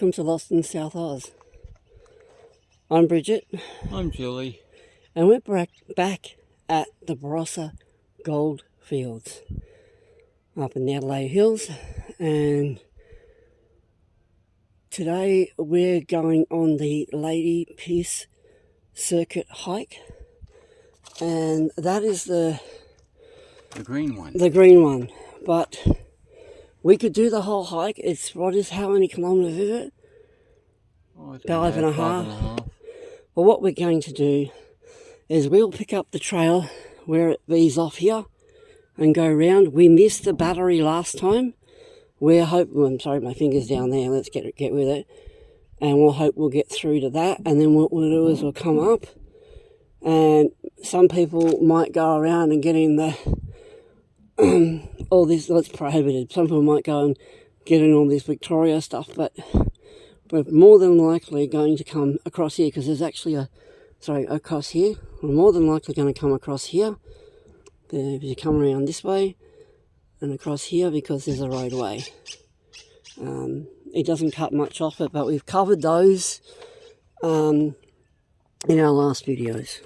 welcome to Lost in South Oz. I'm Bridget. I'm Julie. And we're back at the Barossa Goldfields up in the Adelaide Hills, and today we're going on the Lady Pearce circuit hike, and that is the green one. The green one, but we could do the whole hike. It's, how many kilometres is it? Oh, 5.5. 5.5. Well, what we're going to do is we'll pick up the trail where it veers off here and go round. We missed the battery last time. We're hoping, I'm sorry, my finger's down there. Let's get with it. And we'll hope we'll get through to that. And then what we'll do is we'll come up, and some people might go around and get in the all this, that's prohibited. Some people might go and get in all this Victoria stuff, but we're more than likely going to come across here, because there's actually across here. We're more than likely going to come across here. If you come around this way and across here, because there's a roadway. It doesn't cut much off it, but we've covered those in our last videos.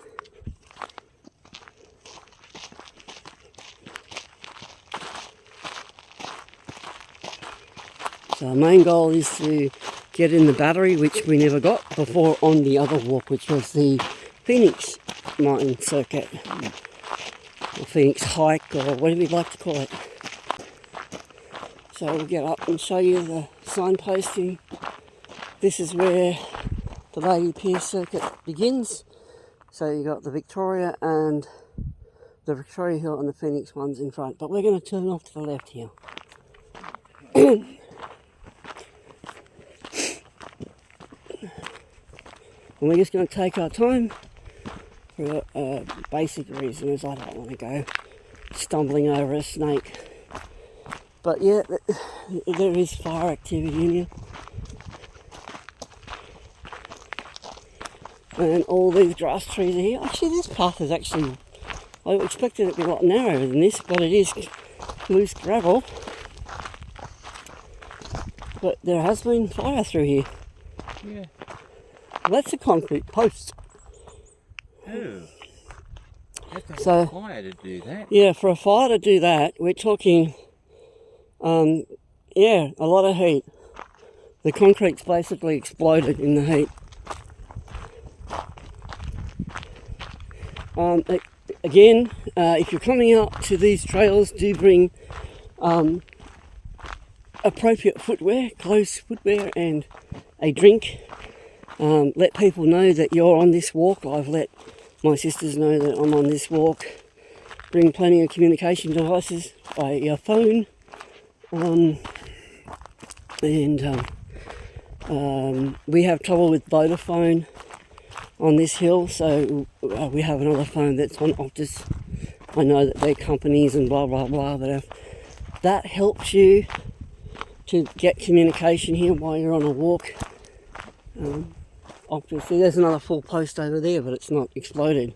So our main goal is to get in the battery, which we never got before on the other walk, which was the Phoenix Mine circuit, or Phoenix hike, or whatever you'd like to call it. So we'll get up and show you the signposting. This is where the Lady Pearce circuit begins. So you got the Victoria and the Victoria Hill and the Phoenix ones in front. But we're going to turn off to the left here. And we're just going to take our time for a basic reason, is I don't want to go stumbling over a snake. But yeah, there is fire activity in here. And all these grass trees are here. Actually, this path is actually, I expected it to be a lot narrower than this, but it is loose gravel. But there has been fire through here. Yeah. That's a concrete post. Oh. That's So, a fire to do that. Yeah, for a fire to do that, we're talking, a lot of heat. The concrete's basically exploded in the heat. Again, if you're coming out to these trails, do bring appropriate footwear, close footwear, and a drink. Let people know that you're on this walk. I've let my sisters know that I'm on this walk. Bring plenty of communication devices by your phone. We have trouble with Vodafone on this hill, so we have another phone that's on Optus. I know that they're companies and blah blah blah, but if that helps you to get communication here while you're on a walk, obviously there's another full post over there, but it's not exploded.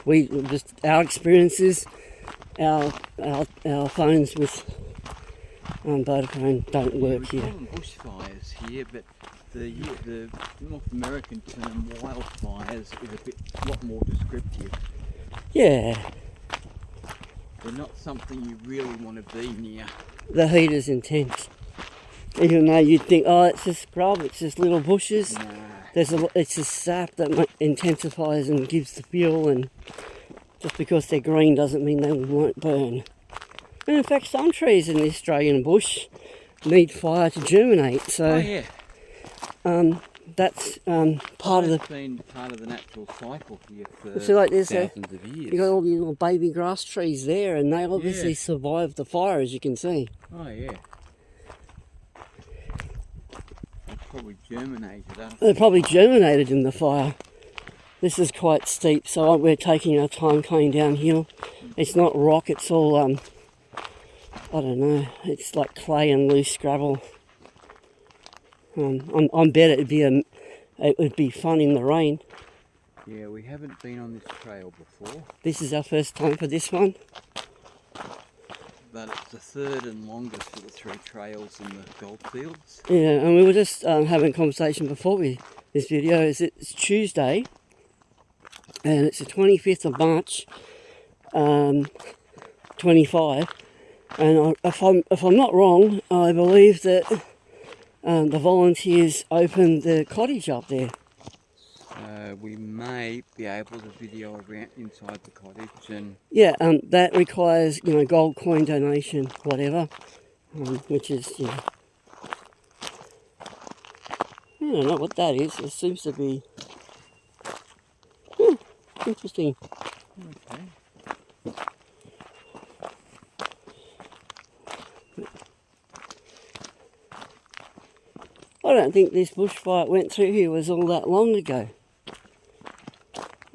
We just, our experiences, our phones with Vodafone don't work here. We call them bushfires here, but the North American term wildfires is a lot more descriptive. Yeah. They're not something you really want to be near. The heat is intense. Even though you'd think, oh, it's just scrub, it's just little bushes. Nah. It's just sap that intensifies and gives the fuel, and just because they're green doesn't mean they won't burn. And in fact, some trees in the Australian bush need fire to germinate. So, that's part of the. Been part of the natural cycle here for so like this, thousands of years. You got all these little baby grass trees there, and they obviously survived the fire, as you can see. Oh yeah. They probably germinated up. They probably germinated in the fire. This is quite steep, so we're taking our time coming downhill. It's not rock; it's all I don't know. It's like clay and loose gravel. I bet it would be fun in the rain. Yeah, we haven't been on this trail before. This is our first time for this one. but it's the third and longest of the 3 trails in the Goldfields. Yeah, and we were just having a conversation before this video. It's Tuesday, and it's the 25th of March, 25. And if I'm not wrong, I believe that the volunteers opened the cottage up there. We may be able to video around inside the cottage, and Yeah, that requires, you know, gold coin donation, whatever, which is, you know, I don't know what that is. It seems to be interesting. okay. I don't think this bushfire went through here was all that long ago.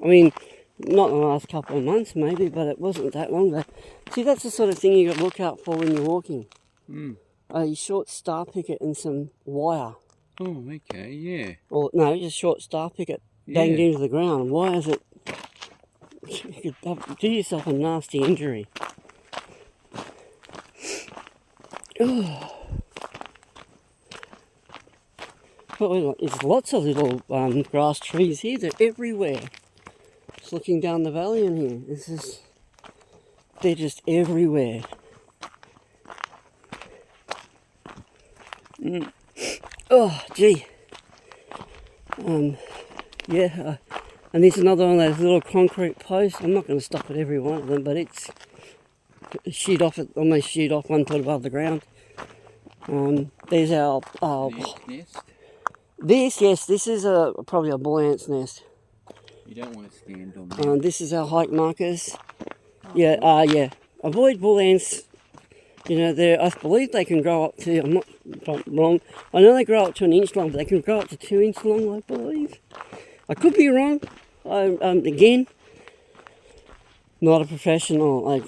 I mean, not in the last couple of months maybe, but it wasn't that long ago. See, that's the sort of thing you got to look out for when you're walking. A short star picket and some wire. Oh, okay, yeah. Or, no, just short star picket banged into the ground. Why is it... You could do yourself a nasty injury. Oh. But there's lots of little grass trees here. They're everywhere. Just looking down the valley in here. They're just everywhere. Oh, gee. Yeah. And there's another one of those little concrete posts. I'm not going to stop at every one of them, but it's almost sheet off 1 foot above the ground. There's our Nest. This is probably a bull ant's nest. You don't want to stand on them. This is our hike markers. Yeah, yeah. Avoid bull ants. You know, I believe they can grow up to, I'm not wrong, I know they grow up to 1 inch long, but they can grow up to 2 inch long, I believe. I could be wrong. Again, not a professional.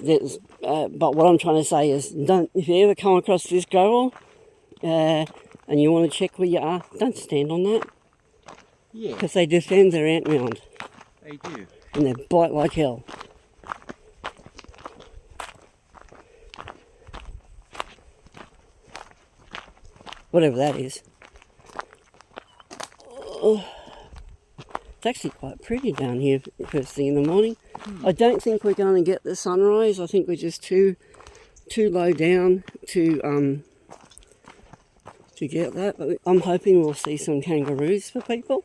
But what I'm trying to say is, if you ever come across this gravel, and you want to check where you are, don't stand on that. Yeah. Because they defend their ant mound. They do. And they bite like hell. Whatever that is. Oh, it's actually quite pretty down here first thing in the morning. I don't think we're going to get the sunrise. I think we're just too low down to get that. But I'm hoping we'll see some kangaroos for people.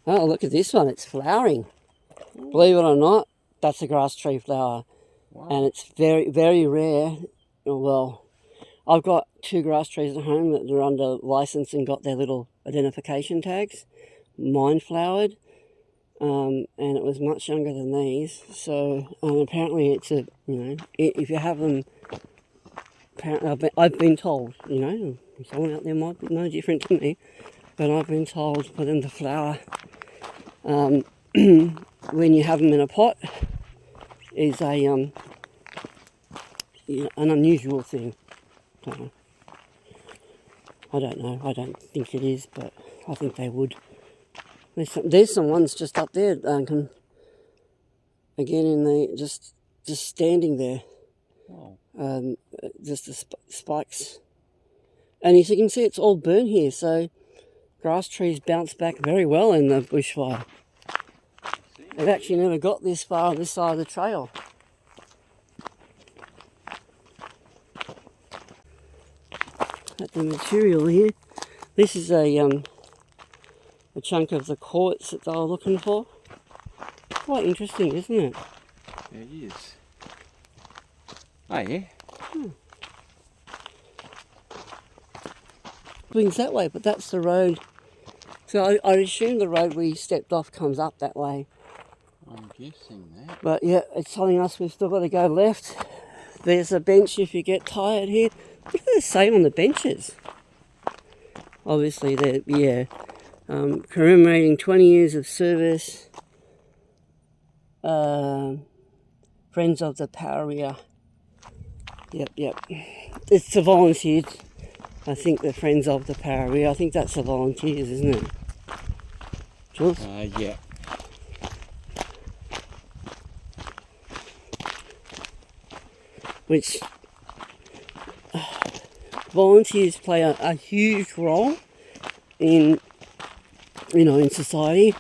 Oh, look at this one. It's flowering. Ooh. Believe it or not, that's a grass tree flower. Wow. And it's very, very rare. Well, I've got 2 grass trees at home that are under license and got their little identification tags. Mine flowered. And it was much younger than these. So, apparently it's a, you know, if you have them, apparently I've been told, you know, someone out there might be no different to me, but I've been told for them to flower when you have them in a pot is a you know, an unusual thing. I don't know. I don't think it is, but I think they would. There's some ones just up there. Again, in the just standing there. Wow. Just the spikes, and as you can see, it's all burnt here. So grass trees bounce back very well in the bushfire. They've actually never got this far on this side of the trail. At the material here, this is a chunk of the quartz that they were looking for. Quite interesting, isn't it? It is. Oh yeah. Swings that way, but that's the road. So I assume the road we stepped off comes up that way. I'm guessing that. But yeah, it's telling us we've still got to go left. There's a bench if you get tired here. What do they say on the benches? Obviously, they're, yeah, commemorating 20 years of service. Friends of the Paria. Yep. It's the volunteers. I think the Friends of the Parary. I think that's the volunteers, isn't it? Jules? Yeah. Which volunteers play a huge role in, you know, in society,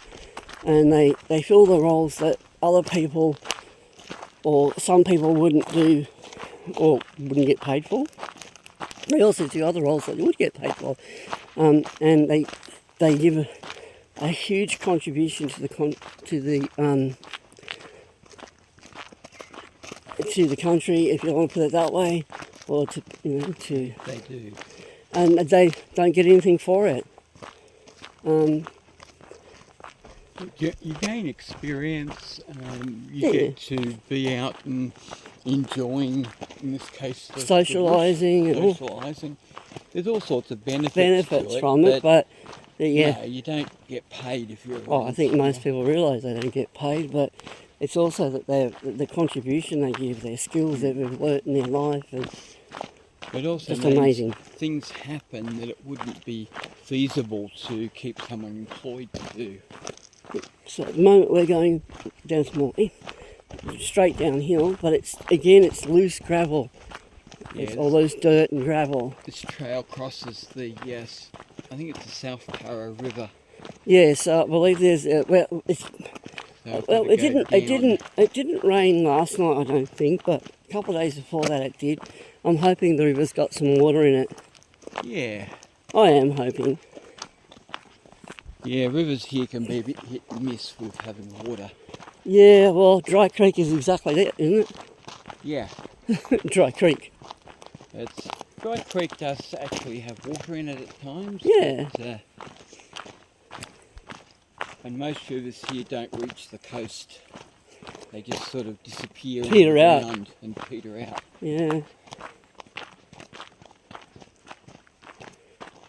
and they fill the roles that other people or some people wouldn't do or wouldn't get paid for. They also do other roles that they would get paid for, and they give a huge contribution to the country, if you want to put it that way, or to, you know, to. They do. And they don't get anything for it. You gain experience. You get to be out and enjoying, in this case, socialising. There's all sorts of benefits from it, but no, you don't get paid if you're. I think most people realise they don't get paid, but it's also that the contribution they give, their skills that they've learnt in their life, and it also just amazing. Things happen that it wouldn't be feasible to keep someone employed to do. So at the moment we're going down straight downhill, but it's loose gravel. Yeah, it's all loose dirt and gravel. This trail crosses I think it's the South Para River. Yes, I believe there's it didn't rain last night, I don't think, but a couple of days before that it did. I'm hoping the river's got some water in it. Yeah. I am hoping. Yeah, rivers here can be a bit hit and miss with having water. Yeah, well, Dry Creek is exactly that, isn't it? Yeah. Dry Creek. Dry Creek does actually have water in it at times. Yeah. But, and most rivers here don't reach the coast. They just sort of disappear peter out and peter out. Yeah.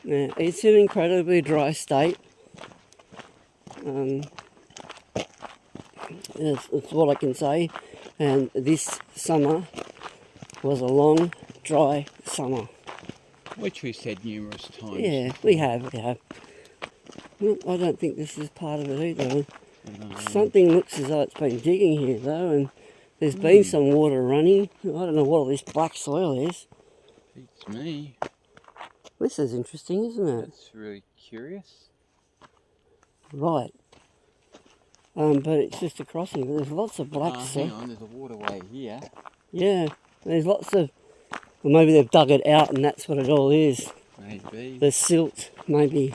Yeah, it's an incredibly dry state. That's what I can say. And this summer was a long, dry summer. Which we've said numerous times. Yeah, we have. Well, I don't think this is part of it either. No. Something looks as though it's been digging here though, and there's been some water running. I don't know what all this black soil is. Beats me. This is interesting, isn't it? That's really curious. Right. But it's just a crossing. There's lots of black soil. Hang on, there's a waterway here. Yeah, there's lots of... Well, maybe they've dug it out and that's what it all is. Maybe. The silt, maybe.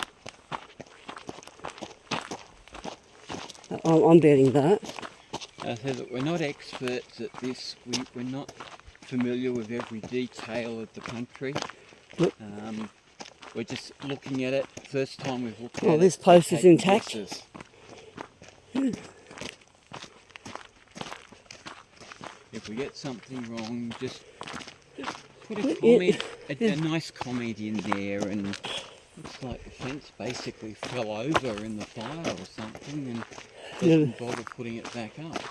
I'm betting that. I said that we're not experts at this. We're not familiar with every detail of the country. Look. We're just looking at it. First time we've looked at it. Oh, this post is intact. If we get something wrong, just put a comment, a nice comment in there, and looks like the fence basically fell over in the fire or something, and doesn't bother putting it back up.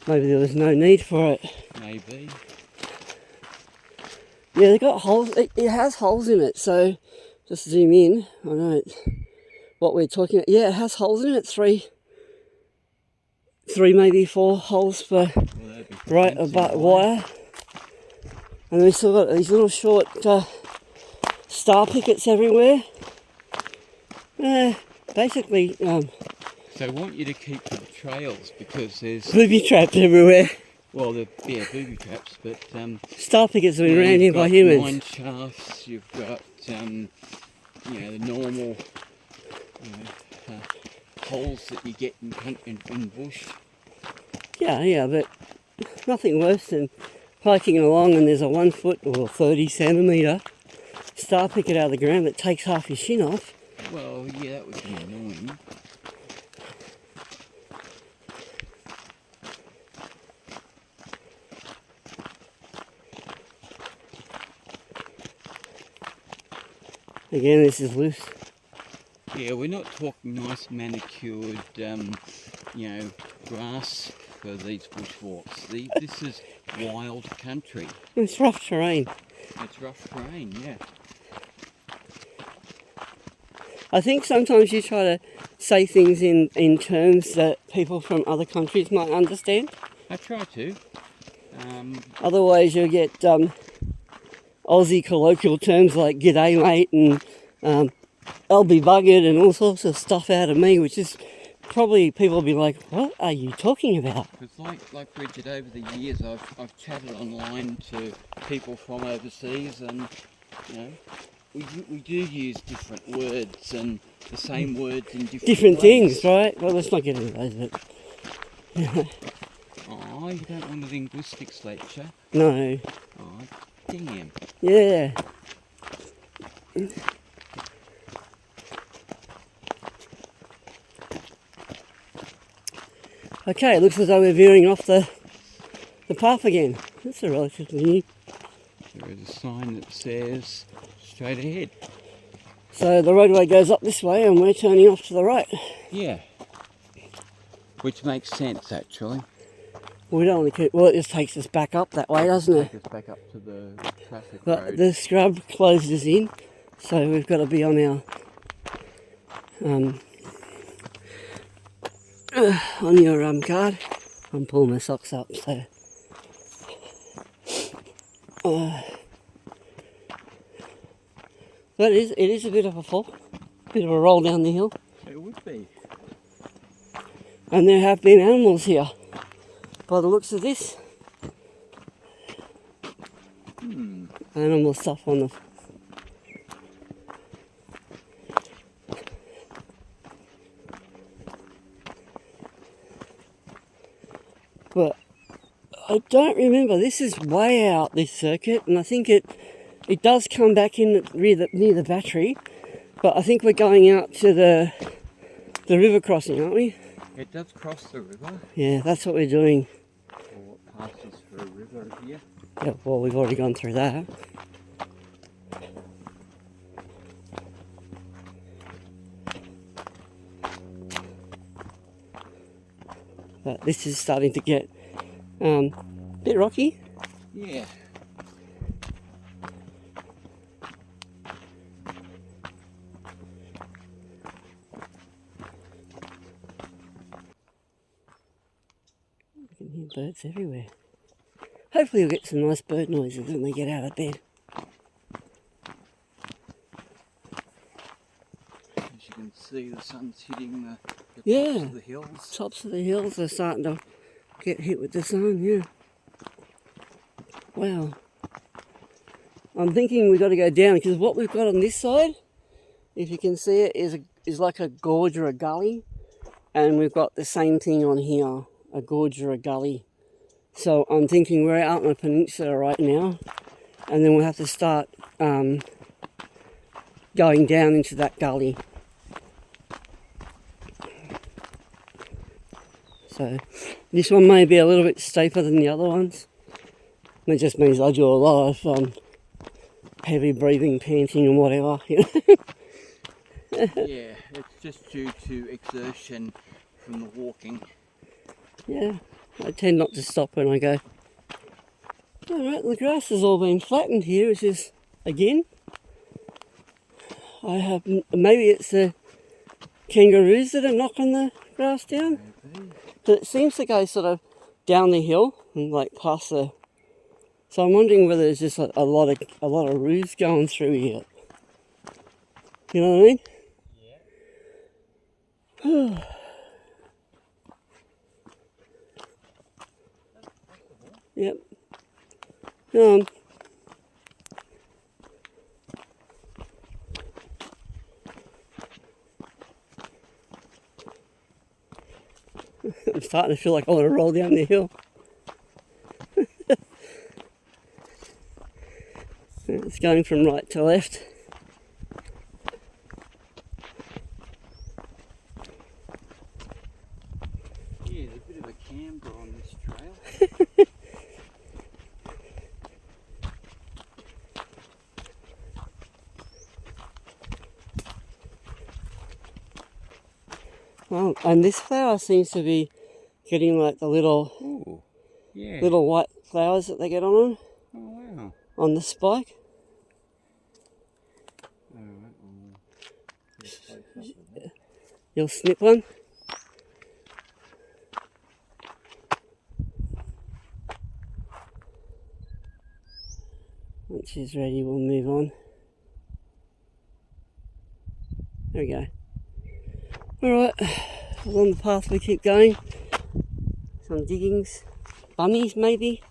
Maybe there was no need for it. Maybe. Yeah, they got holes. It has holes in it, so just zoom in. I know what we're talking about. Yeah, it has holes in it. Three, maybe 4 holes for right about wire. And then we still got these little short star pickets everywhere. Basically. So I want you to keep to the trails because there's booby traps everywhere. Well, booby traps, but star pickets have been ran here by humans. Mine shafts. You've got the normal holes that you get in bush. Yeah, but nothing worse than hiking along and there's a 1 foot or 30 centimetre star picket out of the ground that takes half your shin off. Well, yeah, that would be annoying. Again, this is loose. Yeah, we're not talking nice manicured, grass for these bushwalks. This is wild country. It's rough terrain. It's rough terrain, yeah. I think sometimes you try to say things in terms that people from other countries might understand. I try to. Otherwise you'll get Aussie colloquial terms like g'day mate and I'll be buggered and all sorts of stuff out of me, which is probably people will be like, what are you talking about? Because like Bridget, over the years I've chatted online to people from overseas, and you know, we do use different words and the same words in different ways. Things, right? Well, let's not get into those. But Oh, you don't want a linguistics lecture? no. Oh, damn. Yeah. Okay, it looks as though we're veering off the path again. That's a relatively new. There is a sign that says straight ahead. So the roadway goes up this way and we're turning off to the right. Yeah. Which makes sense, actually. We don't want to keep, well, it just takes us back up that way, doesn't it? Take us back up to the traffic But road. the scrub closes in, so we've got to be on our on your guard. I'm pulling my socks up, so but it is a bit of a fall, bit of a roll down the hill, It would be. and there have been animals here. By the looks of this, animal stuff on the. But I don't remember. This is way out, this circuit, and I think it does come back in near the battery. But I think we're going out to the river crossing, aren't we? It does cross the river, Yeah, that's what we're doing. or what passes for a river here. Yeah, well, we've already gone through that. But this is starting to get a bit rocky. Yeah. You can hear birds everywhere. Hopefully you'll get some nice bird noises when they get out of bed. As you can see, the sun's hitting the Yeah. tops of the hills. Tops of the hills are starting to get hit with the sun, yeah. Wow. I'm thinking we've got to go down because what we've got on this side, if you can see it, is like a gorge or a gully. And we've got the same thing on here, a gorge or a gully. So I'm thinking we're out on a peninsula right now, and then we'll have to start going down into that gully. So this one may be a little bit steeper than the other ones. It just means I do a lot of heavy breathing, panting and whatever. You know? Yeah, it's just due to exertion from the walking. Yeah, I tend not to stop when I go. Alright, the grass has all been flattened here, which is, again, maybe it's the kangaroos that are knocking the grass down. Maybe. But it seems to go sort of down the hill and like past the. So I'm wondering whether there's just a lot of roos going through here. You know what I mean? Yeah. Yep. I'm starting to feel like I want to roll down the hill. It's going from right to left. Yeah, there's a bit of a camber on this trail. Well, and this flower seems to be getting like the little Ooh, yeah. little white flowers that they get on them. Oh wow. On the spike. Alright, we'll get close up with that. You'll snip one. Once she's ready, we'll move on. There we go. Alright, along the path we keep going. Some diggings. Bunnies maybe.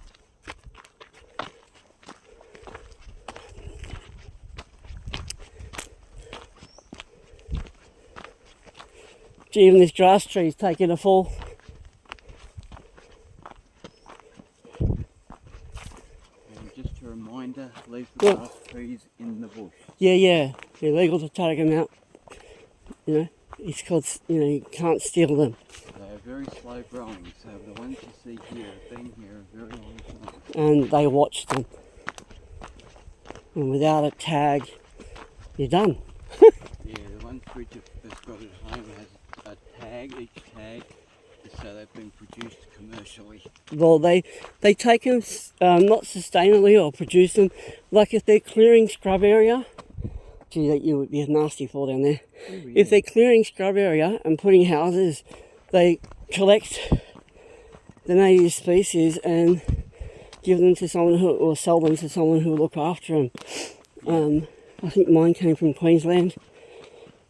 Gee, even this grass tree's taking a fall. And just a reminder, leave the grass trees in the bush. Yeah. It's illegal to take them out. You know, it's called, you can't steal them. They are very slow growing, so the ones you see here have been here a very long time. And they watch them. And without a tag, you're done. Yeah, the one Bridget has got at home has a tag, each tag, so they've been produced commercially. Well, they take them not sustainably or produce them. Like if they're clearing scrub area, gee, that you would be a nasty fall down there. Oh, yeah. If they're clearing scrub area and putting houses, they collect the native species and give them to someone who, or sell them to someone who will look after them. I think mine came from Queensland.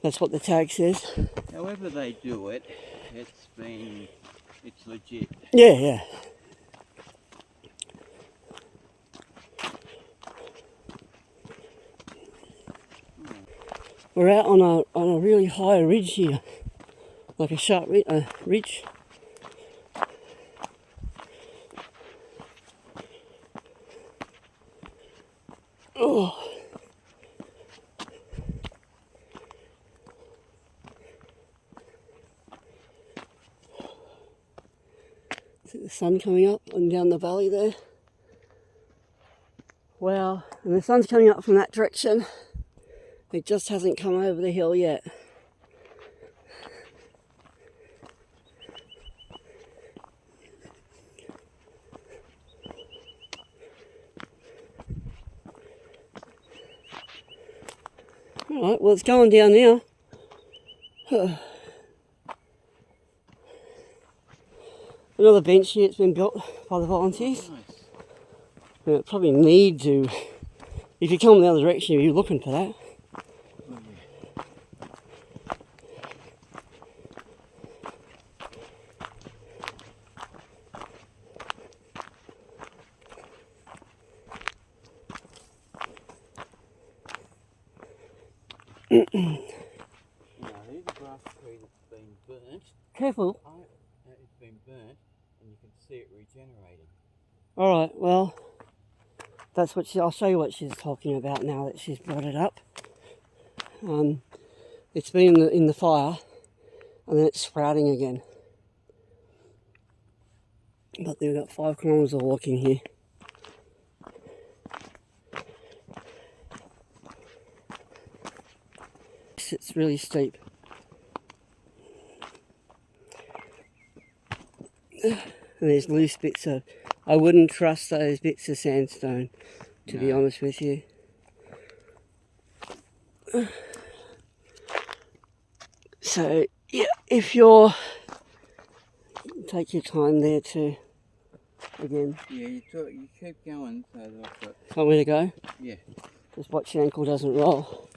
That's what the tag says. However they do it, it's legit. Yeah. We're out on a really high ridge here, like a sharp ridge. Oh. See the sun coming up and down the valley there. Wow, and the sun's coming up from that direction. It just hasn't come over the hill yet. Alright, well it's going down now. Another bench here, it's been built by the volunteers. Nice. It probably need to, if you come the other direction, you're looking for that. Oh, yeah. Now here's a grass tree that's been burnt. Careful. It's been burnt and you can see it regenerating. Alright, well, that's what I'll show you what she's talking about now that she's brought it up. It's been in the fire and then it's sprouting again. But we've got 5 kilometres of walking here. It's really steep. And there's loose bits of, I wouldn't trust those bits of sandstone, to be honest with you. So, yeah, if you're, take your time there too, again. Yeah, you keep going so that I've got... Somewhere to go? Yeah. Just watch your ankle doesn't roll.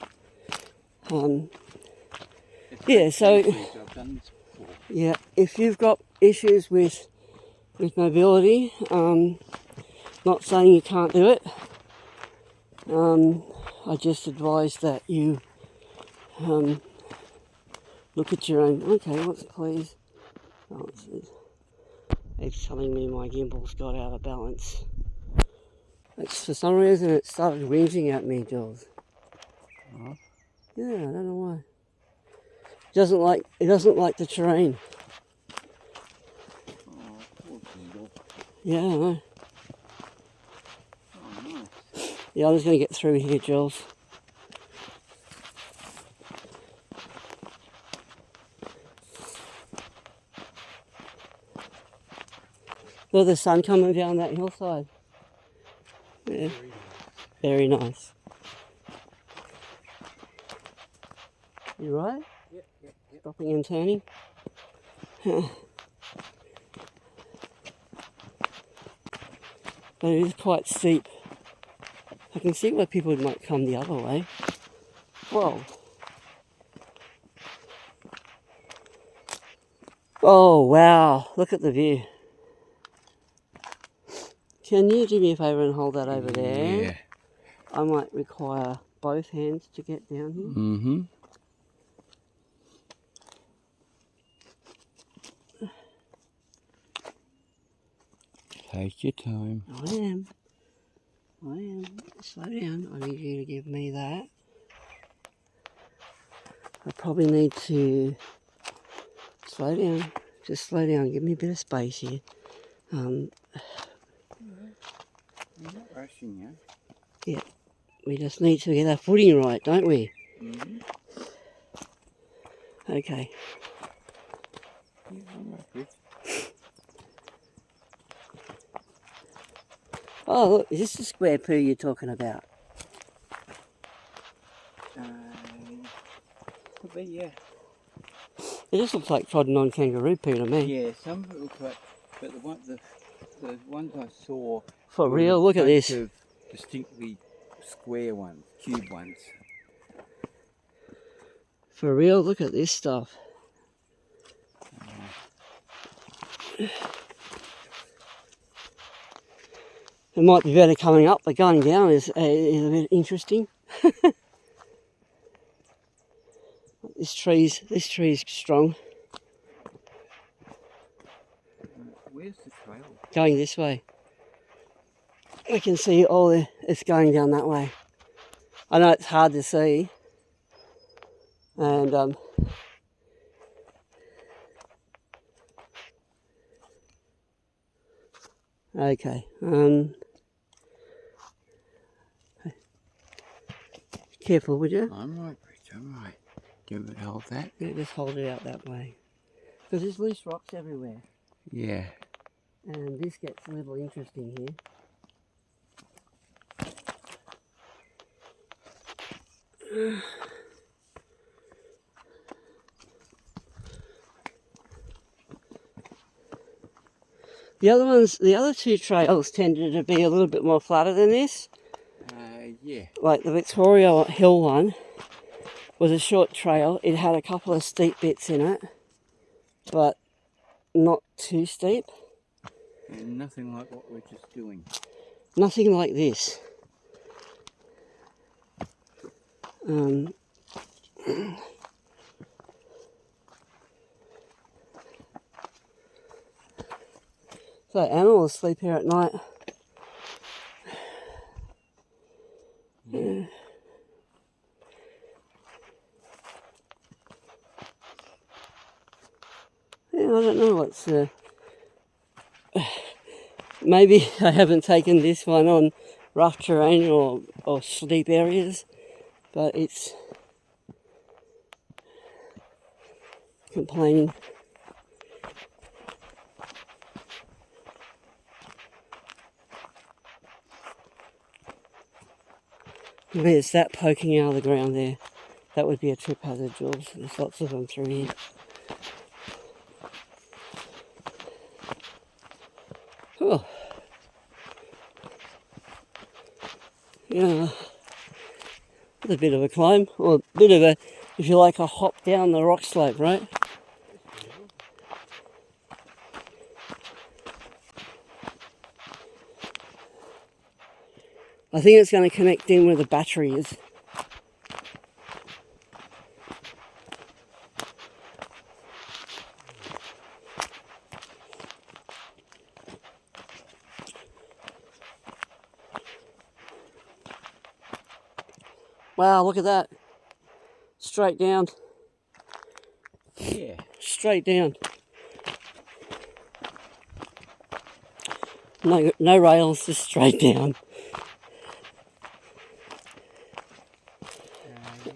Yeah, so, I've done this before. yeah, if you've got issues with mobility, not saying you can't do it, I just advise that you look at your own. Okay, let's please. Oh, it's telling me my gimbal's got out of balance. It's, for some reason it started whinging at me, Jules. Oh. Yeah, I don't know why. It doesn't like the terrain. Oh, poor gimbal. Yeah, I know. Oh, nice. Yeah, I'm just going to get through here, Jules. Look at the sun coming down that hillside. Yeah, very nice. You right? Yep, yep, yep. Stopping and turning. But it is quite steep. I can see where people might come the other way. Whoa. Oh wow, look at the view. Can you do me a favour and hold that over there? Yeah. I might require both hands to get down here. Mm-hmm. Take your time. I am. Slow down. I need you to give me that. I probably need to slow down. Just slow down. Give me a bit of space here. You're not rushing, yeah? Yeah. We just need to get our footing right, don't we? Mm-hmm. Okay. Yeah, I'm right with. Oh, look. Is this the square poo you're talking about? Could be, yeah. It just looks like trodden on kangaroo poo to me. Yeah, some of it look like, but the ones I saw. For were real, a look at bunch this. of distinctly square ones, cube ones. For real, look at this stuff. It might be better coming up, but going down is a bit interesting. This tree's strong. Where's the trail? Going this way. I can see all it's going down that way. I know it's hard to see. And okay. Careful, would you? I'm right, Rich, I'm right. Do you want me to hold that? Yeah, just hold it out that way. Because there's loose rocks everywhere. Yeah. And this gets a little interesting here. The other two trails tended to be a little bit more flatter than this. Yeah. Like the Victoria Hill one was a short trail. It had a couple of steep bits in it, but not too steep. And nothing like what we're just doing. Nothing like this. So animals sleep here at night. Yeah. Yeah, I don't know what's... maybe I haven't taken this one on rough terrain or steep areas, but it's complaining. There's that poking out of the ground there. That would be a trip hazard, Jules. There's lots of them through here. Oh. Yeah. It's a bit of a climb, or a bit of a, if you like, a hop down the rock slope, right? I think it's going to connect in where the battery is. Wow, look at that. Straight down. Yeah. Straight down. No rails, just straight down.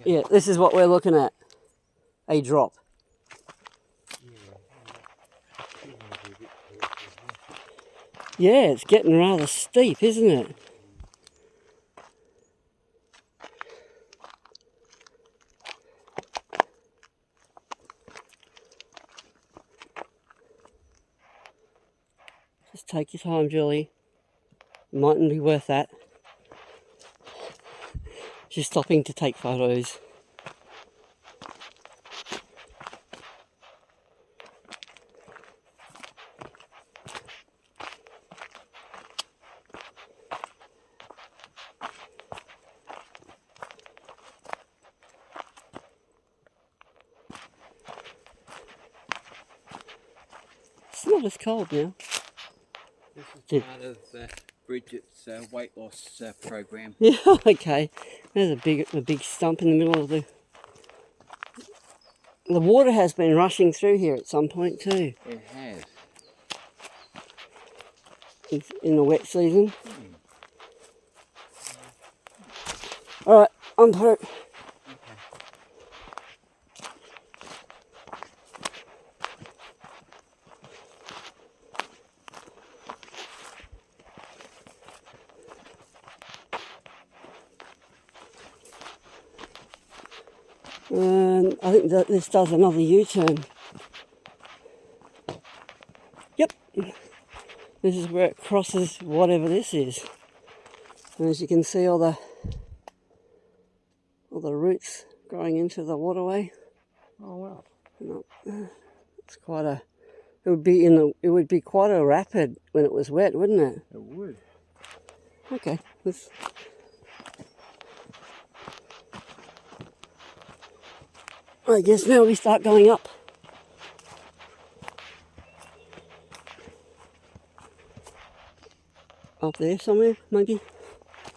Yeah, this is what we're looking at. A drop. Yeah, it's getting rather steep, isn't it? Just take your time, Julie. Mightn't be worth that. She's stopping to take photos. It's not as cold now. This is part of Bridget's weight loss program. Yeah, okay. There's a big stump in the middle of the... The water has been rushing through here at some point too. It has. In the wet season. Alright, I'm through. I think that this does another U-turn. Yep. This is where it crosses whatever this is. And as you can see, all the roots growing into the waterway. Oh wow. It's quite a... It would be quite a rapid when it was wet, wouldn't it? It would. Okay. I guess now we start going up. Up there somewhere, maybe.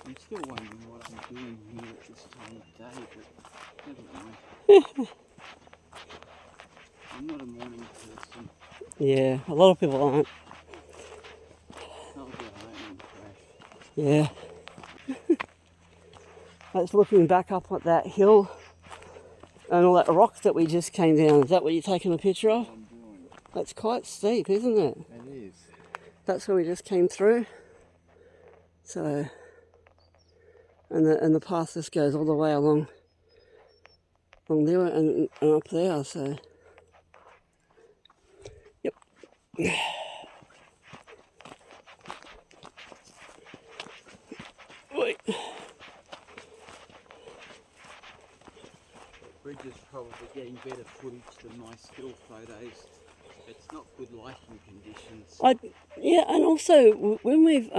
I'm still wondering what I'm doing here at this time of day, but never mind. I'm not a morning person. Yeah, a lot of people aren't. I'll get home and crash. Yeah. That's looking back up at that hill and all that rock that we just came down. Is that what you're taking a picture of? I'm doing. That's quite steep, isn't it? It is. That's where we just came through. So, and the path just goes all the way along there and up there. So, yep. Wait. Bridget's probably getting better footage than my still photos. It's not good lighting conditions. Yeah, and also when we've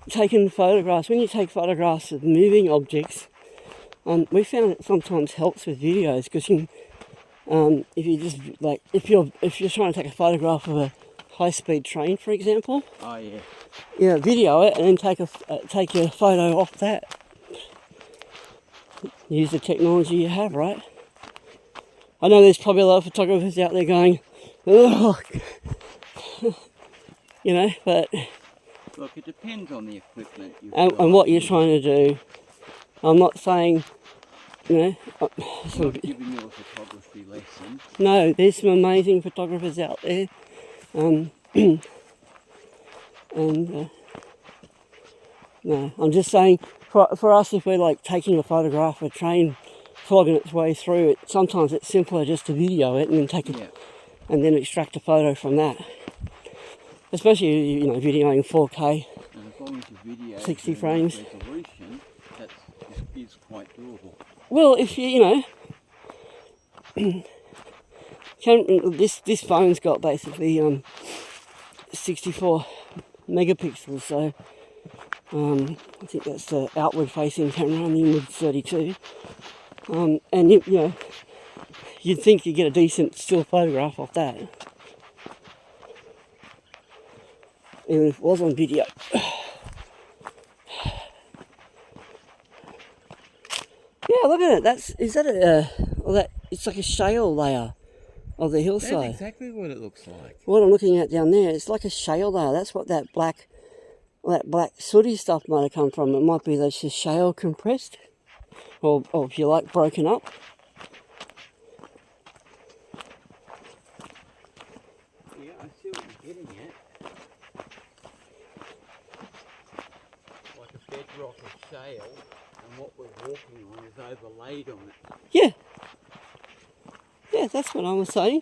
taken photographs, when you take photographs of moving objects, we found it sometimes helps with videos because if you just like if you're trying to take a photograph of a high-speed train, for example. Oh yeah. Yeah, video it and then take your photo off that. Use the technology you have, right? I know there's probably a lot of photographers out there going, ugh, you know, but... Look, it depends on the equipment you've got. And what you're trying to do. I'm not saying, you know... I'm not giving you a photography lesson. No, there's some amazing photographers out there. No, I'm just saying, for us, if we're like taking a photograph of a train flogging its way through it, sometimes it's simpler just to video it and then take it, and then extract a photo from that. Especially, you know, videoing 4K, and as long as your video 60 frames. Resolution, that is quite doable. Well, if you know, this phone's got basically 64 megapixels, so I think that's the outward-facing camera, and the inward 32. And you know, you'd think you'd get a decent still photograph off that, even if it was on video. Yeah, look at it. It's like a shale layer of the hillside. That's exactly what it looks like. What I'm looking at down there, it's like a shale layer. That's what that black sooty stuff might have come from. It might be that's just shale compressed, or if you like, broken up. Yeah, I see what you're getting at. rock of shale, and what we're walking on is overlaid on it. Yeah. Yeah, that's what I was saying.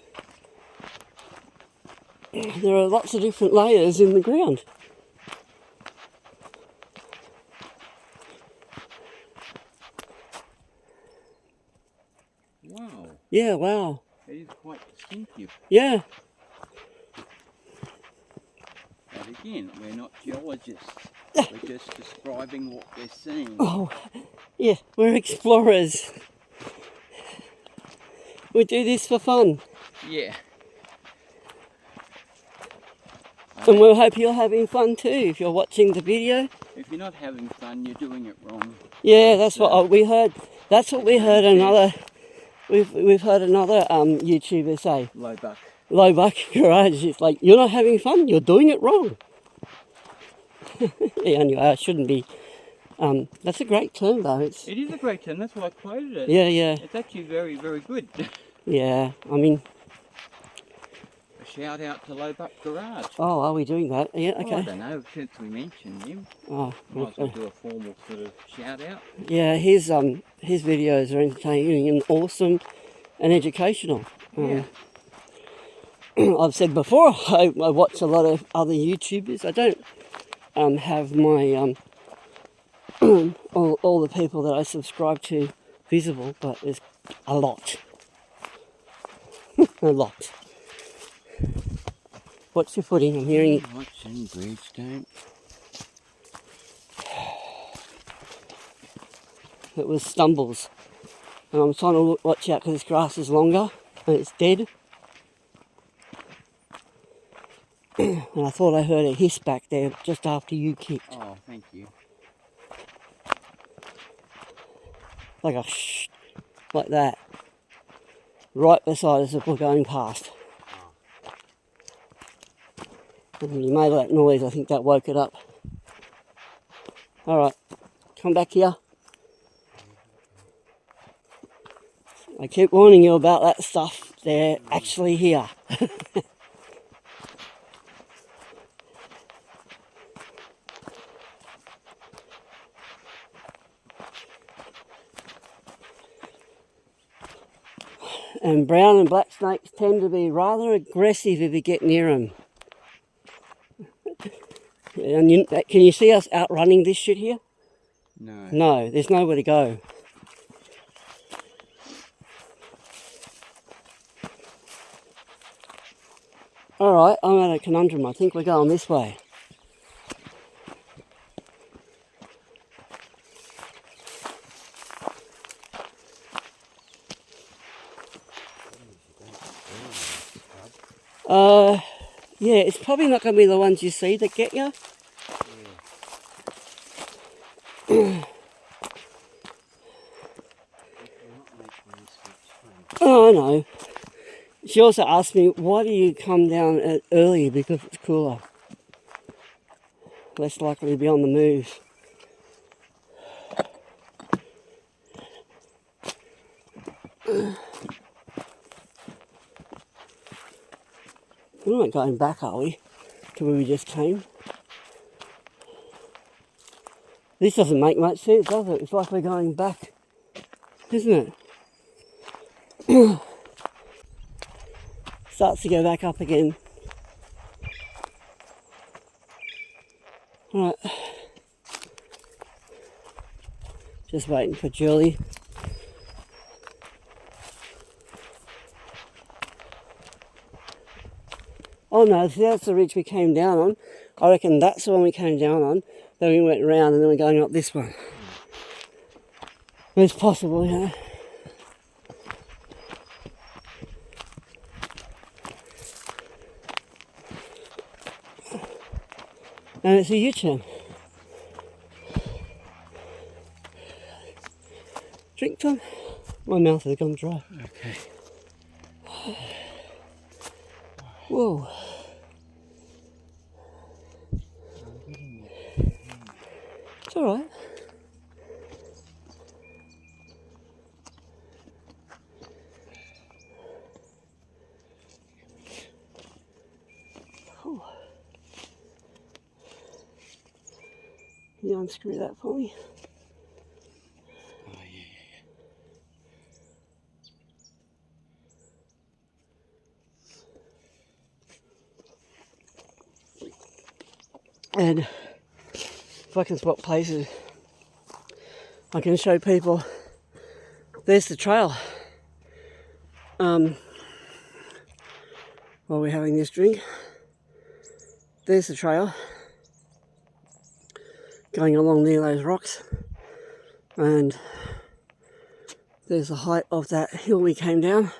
There are lots of different layers in the ground. Wow. Yeah, wow. It is quite distinctive. Yeah. But again, we're not geologists. We're just describing what we're seeing. Oh, yeah, we're explorers. We do this for fun. Yeah. And we hope you're having fun too if you're watching the video. If you're not having fun, you're doing it wrong. Yeah, that's what we heard. That's what we heard another. We've heard another YouTuber say. Low buck garage. It's like, you're not having fun. You're doing it wrong. Yeah, anyway, I shouldn't be. That's a great term though. It is a great term. That's why I quoted it. Yeah, yeah. It's actually very, very good. Yeah, I mean. A shout out to Low Buck Garage. Oh, are we doing that? Yeah, okay. Oh, I don't know, since we mentioned him. Oh, might as well do a formal sort of shout out. Yeah, his videos are entertaining and awesome and educational. Yeah. I've said before, I watch a lot of other YouTubers. I don't have my all the people that I subscribe to visible, but there's a lot. A lot. What's your footing? I'm hearing it. Watching Bridgestone. It was stumbles. And I'm trying to watch out because this grass is longer and it's dead. And I thought I heard a hiss back there just after you kicked. Oh, thank you. Like a shh, like that. Right beside us as we're going past. And when you made that noise, I think that woke it up. Alright, come back here. I keep warning you about that stuff. They're actually here. And brown and black snakes tend to be rather aggressive if you get near them. And can you see us outrunning this shit here? No. No, there's nowhere to go. Alright, I'm at a conundrum. I think we're going this way. Yeah, it's probably not going to be the ones you see that get you. Oh, I know. She also asked me, why do you come down early? Because it's cooler. Less likely to be on the move. We're not going back, are we? To where we just came. This doesn't make much sense, does it? It's like we're going back, isn't it? Starts to go back up again. Alright. Just waiting for Julie. Oh no, see, that's the ridge we came down on. I reckon that's the one we came down on. Then we went around and then we're going up this one. It's possible, you know. And it's a U-turn. Drink time? My mouth has gone dry. Okay. Whoa. It's alright. Can you unscrew that for me? Oh, yeah. And if I can spot places, I can show people. There's the trail. While we're having this drink, there's the trail going along near those rocks, and there's the height of that hill we came down.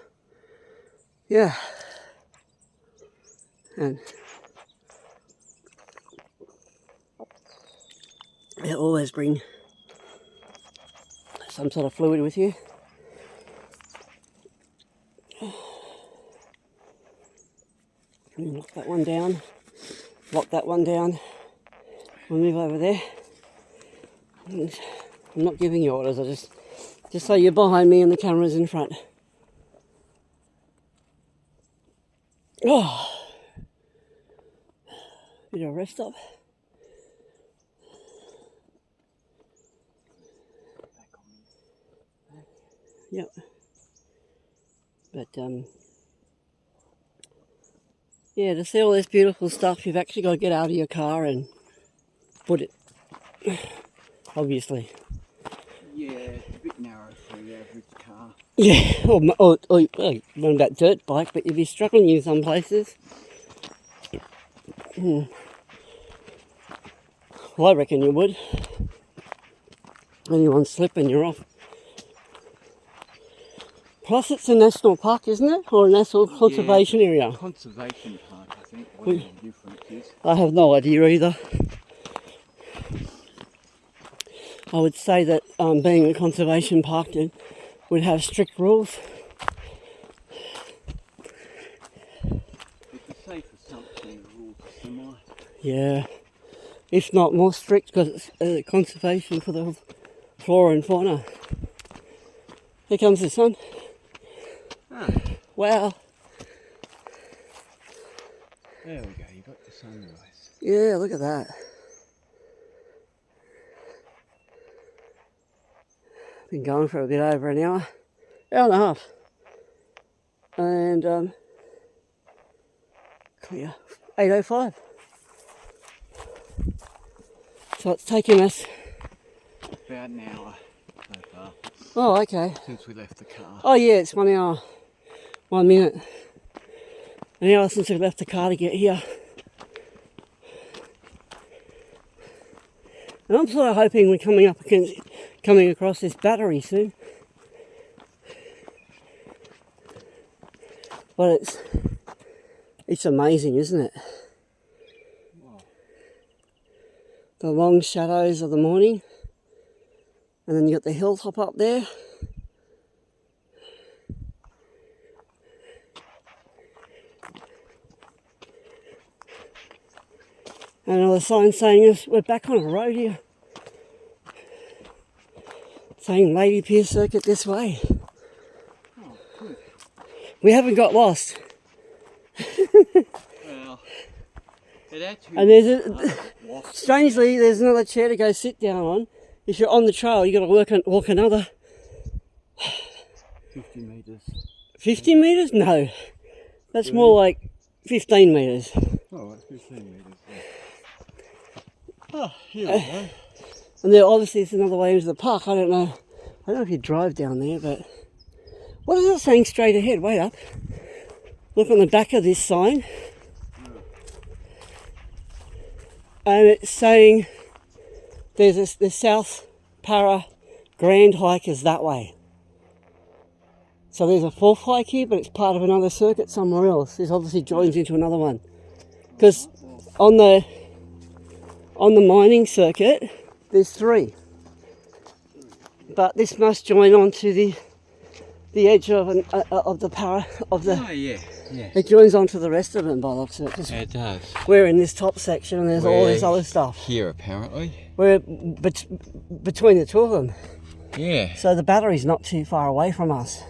Yeah, and you always bring some sort of fluid with you. Lock that one down. Lock that one down. We'll move over there. And I'm not giving you orders. I just so you're behind me and the camera's in front. Oh, bit of a rest stop. Yep. But yeah, to see all this beautiful stuff, you've actually got to get out of your car and put it. Obviously. Yeah, it's a bit narrow for the average car. Yeah, or run that dirt bike, but you'd be struggling in some places. Well, I reckon you would. Anyone slip and you're off. Plus it's a national park, isn't it? Or a national conservation area? Conservation park, I think, whatever the difference is. I have no idea either. I would say that being a conservation park would have strict rules. It's a safer something, the rules are similar. Yeah, if not more strict, because it's conservation for the flora and fauna. Here comes the sun. Ah. Wow. There we go, you got the sunrise. Yeah, look at that. Been going for a bit over an hour and a half. And clear. 8:05. So it's taken us About an hour so far. Oh, okay. Since we left the car. Oh yeah, it's 1 hour, 1 minute. An hour since we left the car to get here. And I'm sort of hoping we're coming across this battery soon. But it's amazing, isn't it? Wow. The long shadows of the morning. And then you got the hilltop up there. And another sign saying we're back on a road here. Saying Lady Pearce Circuit this way. Oh, good. We haven't got lost. Well, it actually... And strangely, there's another chair to go sit down on. If you're on the trail, you've got to walk another... 50 metres. 50 metres? No. That's more like 15 metres. Oh, it's 15 metres. Yeah. Oh, here we go. And there obviously is another way into the park. I don't know if you drive down there, but... What is it saying straight ahead? Wait up. Look on the back of this sign. And it's saying there's the South Para Grand Hike is that way. So there's a fourth hike here, but it's part of another circuit somewhere else. This obviously joins into another one. Because on the mining circuit, there's 3. But this must join onto the edge of the para of the. Oh yeah, yeah. It joins onto the rest of them by the looks of it. It does. We're in this top section, and there's all this other stuff. Here apparently. We're between the two of them. Yeah. So the battery's not too far away from us.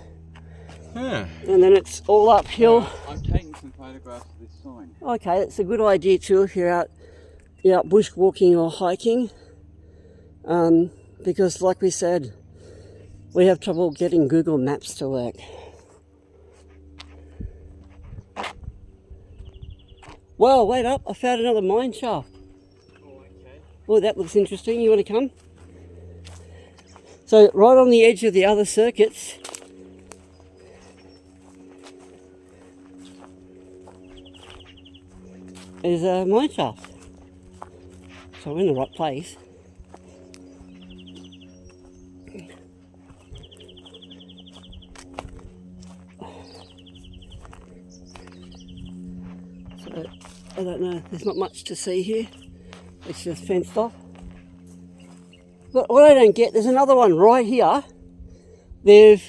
Huh. And then it's all uphill. I'm taking some photographs of this sign. Okay, it's a good idea too if you're out bushwalking or hiking. Because like we said, we have trouble getting Google Maps to work. Well, wait up, I found another mine shaft. Oh, okay. Well, that looks interesting. You want to come? So, right on the edge of the other circuits, is a mine shaft. So we're in the right place. So, I don't know, there's not much to see here. It's just fenced off. But what I don't get, there's another one right here. They've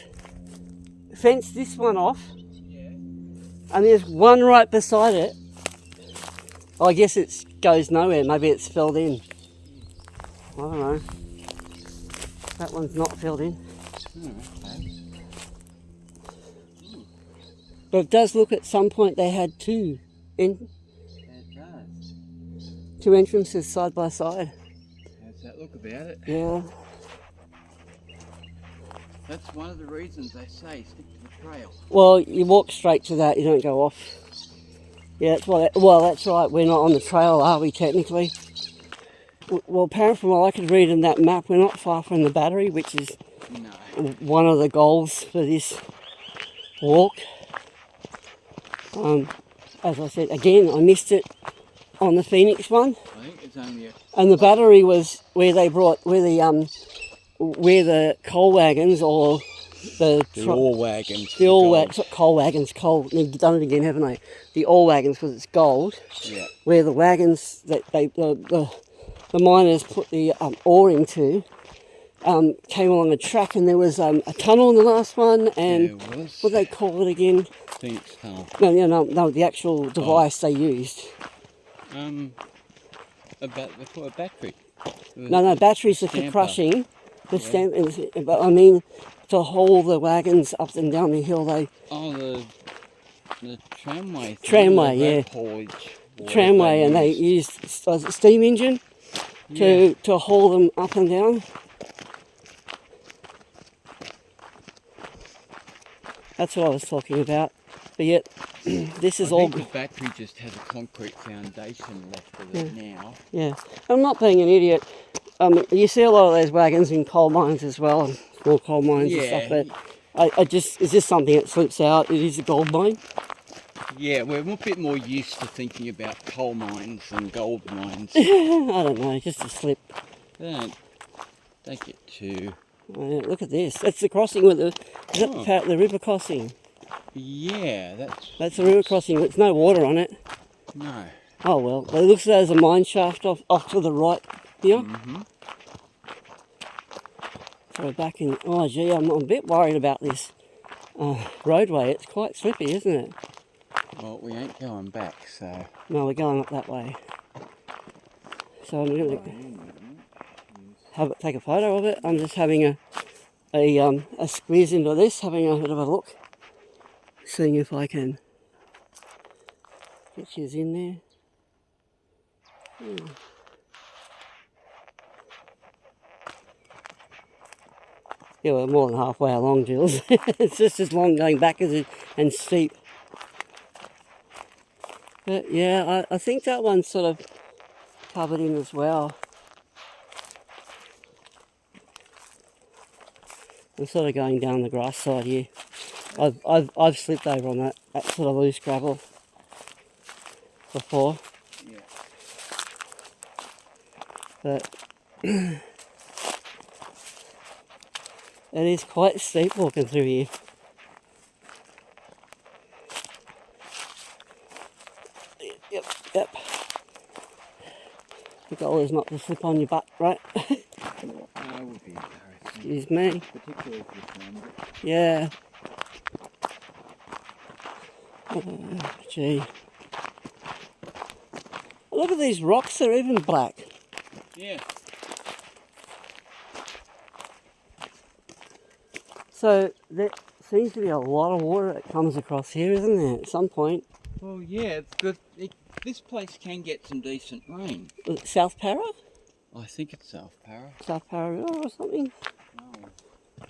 fenced this one off. Yeah. And there's one right beside it. I guess it goes nowhere. Maybe it's filled in. I don't know. That one's not filled in. Okay. But it does look at some point they had two It does. entrances side by side. How's that look about it? Yeah. That's one of the reasons they say stick to the trail. Well, you walk straight to that. You don't go off. Yeah, that's why. Well, that's right. We're not on the trail, are we? Technically. Well, apparently, from what I could read in that map, we're not far from the battery, which is one of the goals for this walk. As I said, again, I missed it on the Phoenix one. I think it's only a... And the battery was where they brought, where the coal wagons or the ore wagons. the ore wagons, coal wagons, they've done it again, haven't they? The ore wagons, because it's gold. Yeah. Where the wagons that the miners put the ore into came along a track, and there was a tunnel in the last one, and what do they call it again? Phoenix tunnel. No, the actual device they used. A battery. No, batteries are for crushing. But I mean, to haul the wagons up and down the hill, they... Oh, the tramway. Tramway, yeah. Tramway, and they used a steam engine to haul them up and down. That's what I was talking about. But yet, this is all... I think the battery just has a concrete foundation left of it now. Yeah. I'm not being an idiot. You see a lot of those wagons in coal mines as well, and small coal mines and stuff, but it's just something that slips out. It is a gold mine. Yeah, we're a bit more used to thinking about coal mines than gold mines. I don't know, just a slip. Don't get too... Look at this. That's the crossing with the river crossing. Yeah, that's the river crossing. There's no water on it. No. Oh well. It looks like there's a mine shaft off to the right here. Mm-hmm. So back in... Oh gee, I'm a bit worried about this roadway. It's quite slippy, isn't it? Well, we ain't going back, so... No, we're going up that way. So I'm going to take a photo of it. I'm just having a squeeze into this, having a bit of a look. Seeing if I can get you in there. Yeah, we're more than halfway along, Jules. It's just as long going back as and steep. But yeah, I think that one's sort of covered in as well. I'm sort of going down the grass side here. I've slipped over on that sort of loose gravel before. Yeah. But it is quite steep walking through here. Yep. The goal is not to slip on your butt, right? That would be embarrassing. Excuse me. Particularly if you found it. Yeah. Gee. Look at these rocks, they're even black. Yeah. So there seems to be a lot of water that comes across here, isn't there, at some point? Well, yeah, it's good. This place can get some decent rain. South Para? I think it's South Para. South Para or something. Oh.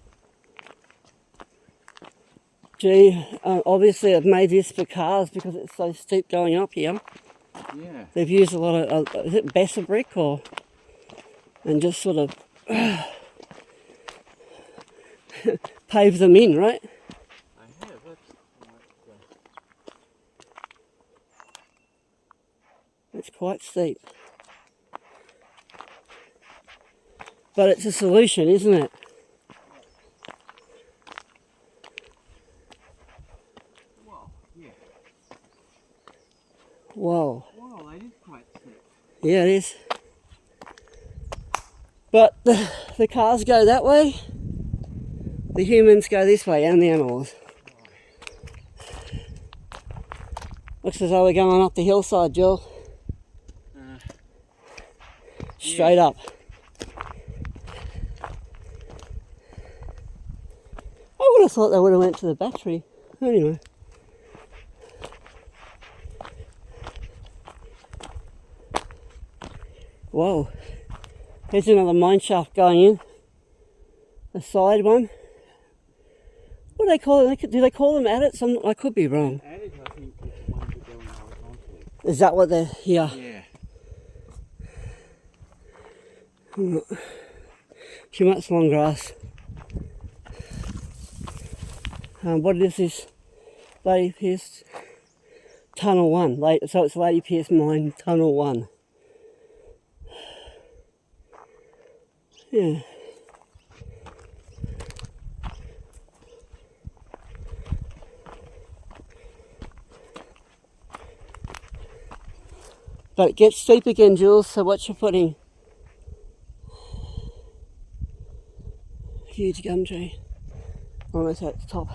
Gee, obviously I've made this for cars because it's so steep going up here. Yeah. They've used a lot of, is it Bessa brick or, and just sort of pave them in, right? I have. It's quite steep. But it's a solution, isn't it? Well, yeah. Whoa. Wow, that is quite steep. Yeah, it is. But the cars go that way, the humans go this way, and the animals. Looks as though we're going up the hillside, Jill. Straight up. I would have thought they would have went to the battery. Anyway. Whoa. Here's another mine shaft going in. A side one. What do they call it? Do they call them adits? I could be wrong. Adits, I think, is the ones that go in horizontally. Is that what they're here? Yeah. Too much long grass. What is this? Lady Pearce Tunnel 1. So it's Lady Pearce Mine Tunnel 1. Yeah. But it gets steep again, Jules, so what you're putting? Huge gum tree. Almost at the top.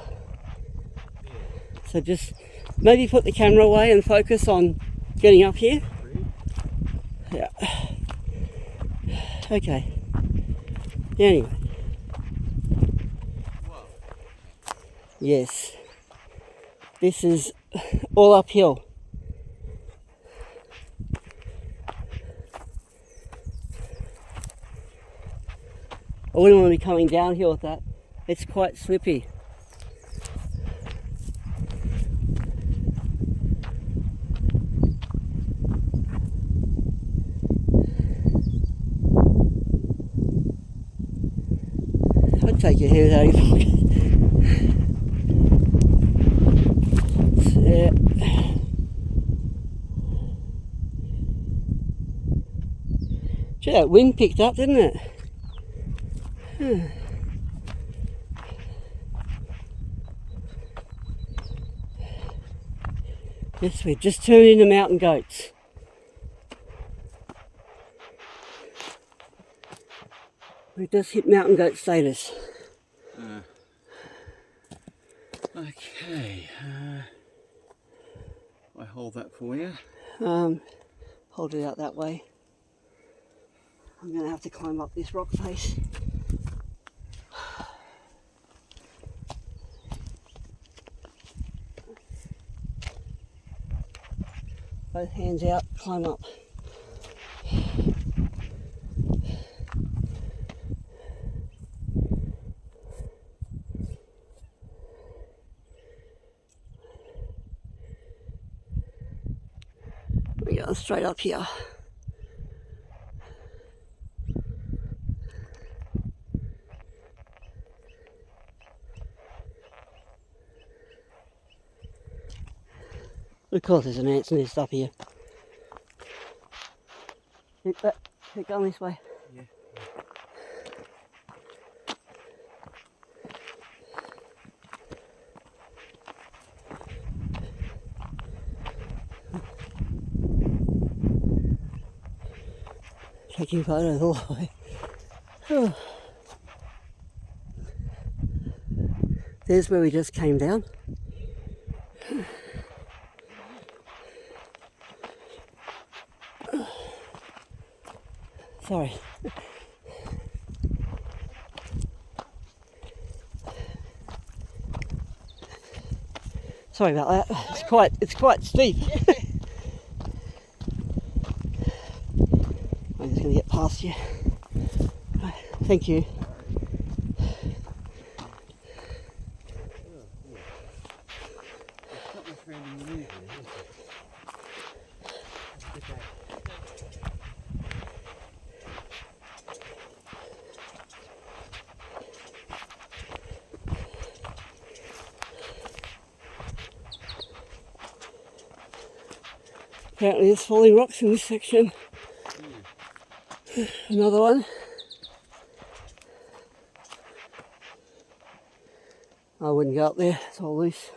So just maybe put the camera away and focus on getting up here. Yeah. Okay. Anyway. Yes. This is all uphill. I wouldn't want to be coming downhill with that. It's quite slippy. I'd take your hand out of your pocket. Yeah. Gee, that wind picked up, didn't it? Yes, we just turned into mountain goats. We just hit mountain goat status. Okay. I hold that for you. Hold it out that way. I'm going to have to climb up this rock face. Both hands out, climb up. We go straight up here. Of course there's an ant's nest up here. Keep going this way. Yeah. Taking photos all the way. Oh. There's where we just came down. Sorry. Sorry about that. It's quite steep. I'm just going to get past you. Thank you. Apparently there's falling rocks in this section. Another one. I wouldn't go up there, it's all loose.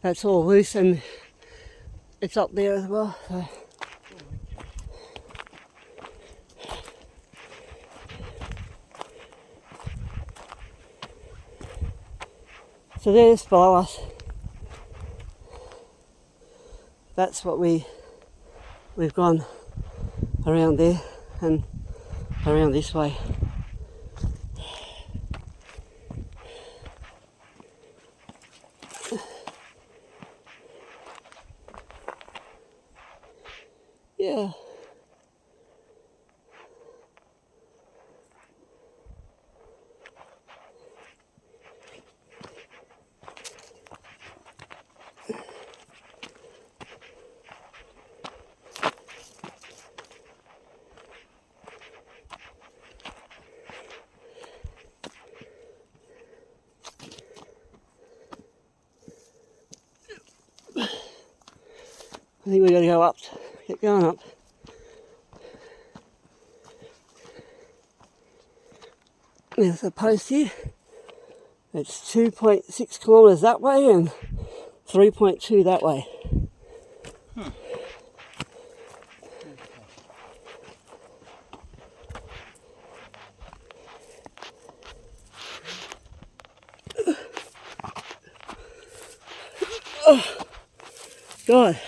That's all loose and it's up there as well. So there's below us. That's what we've gone around there and around this way. Yeah. I think we've got to go up, get going up. There's a post here. It's 2.6 kilometres that way and 3.2 that way. Oh, God,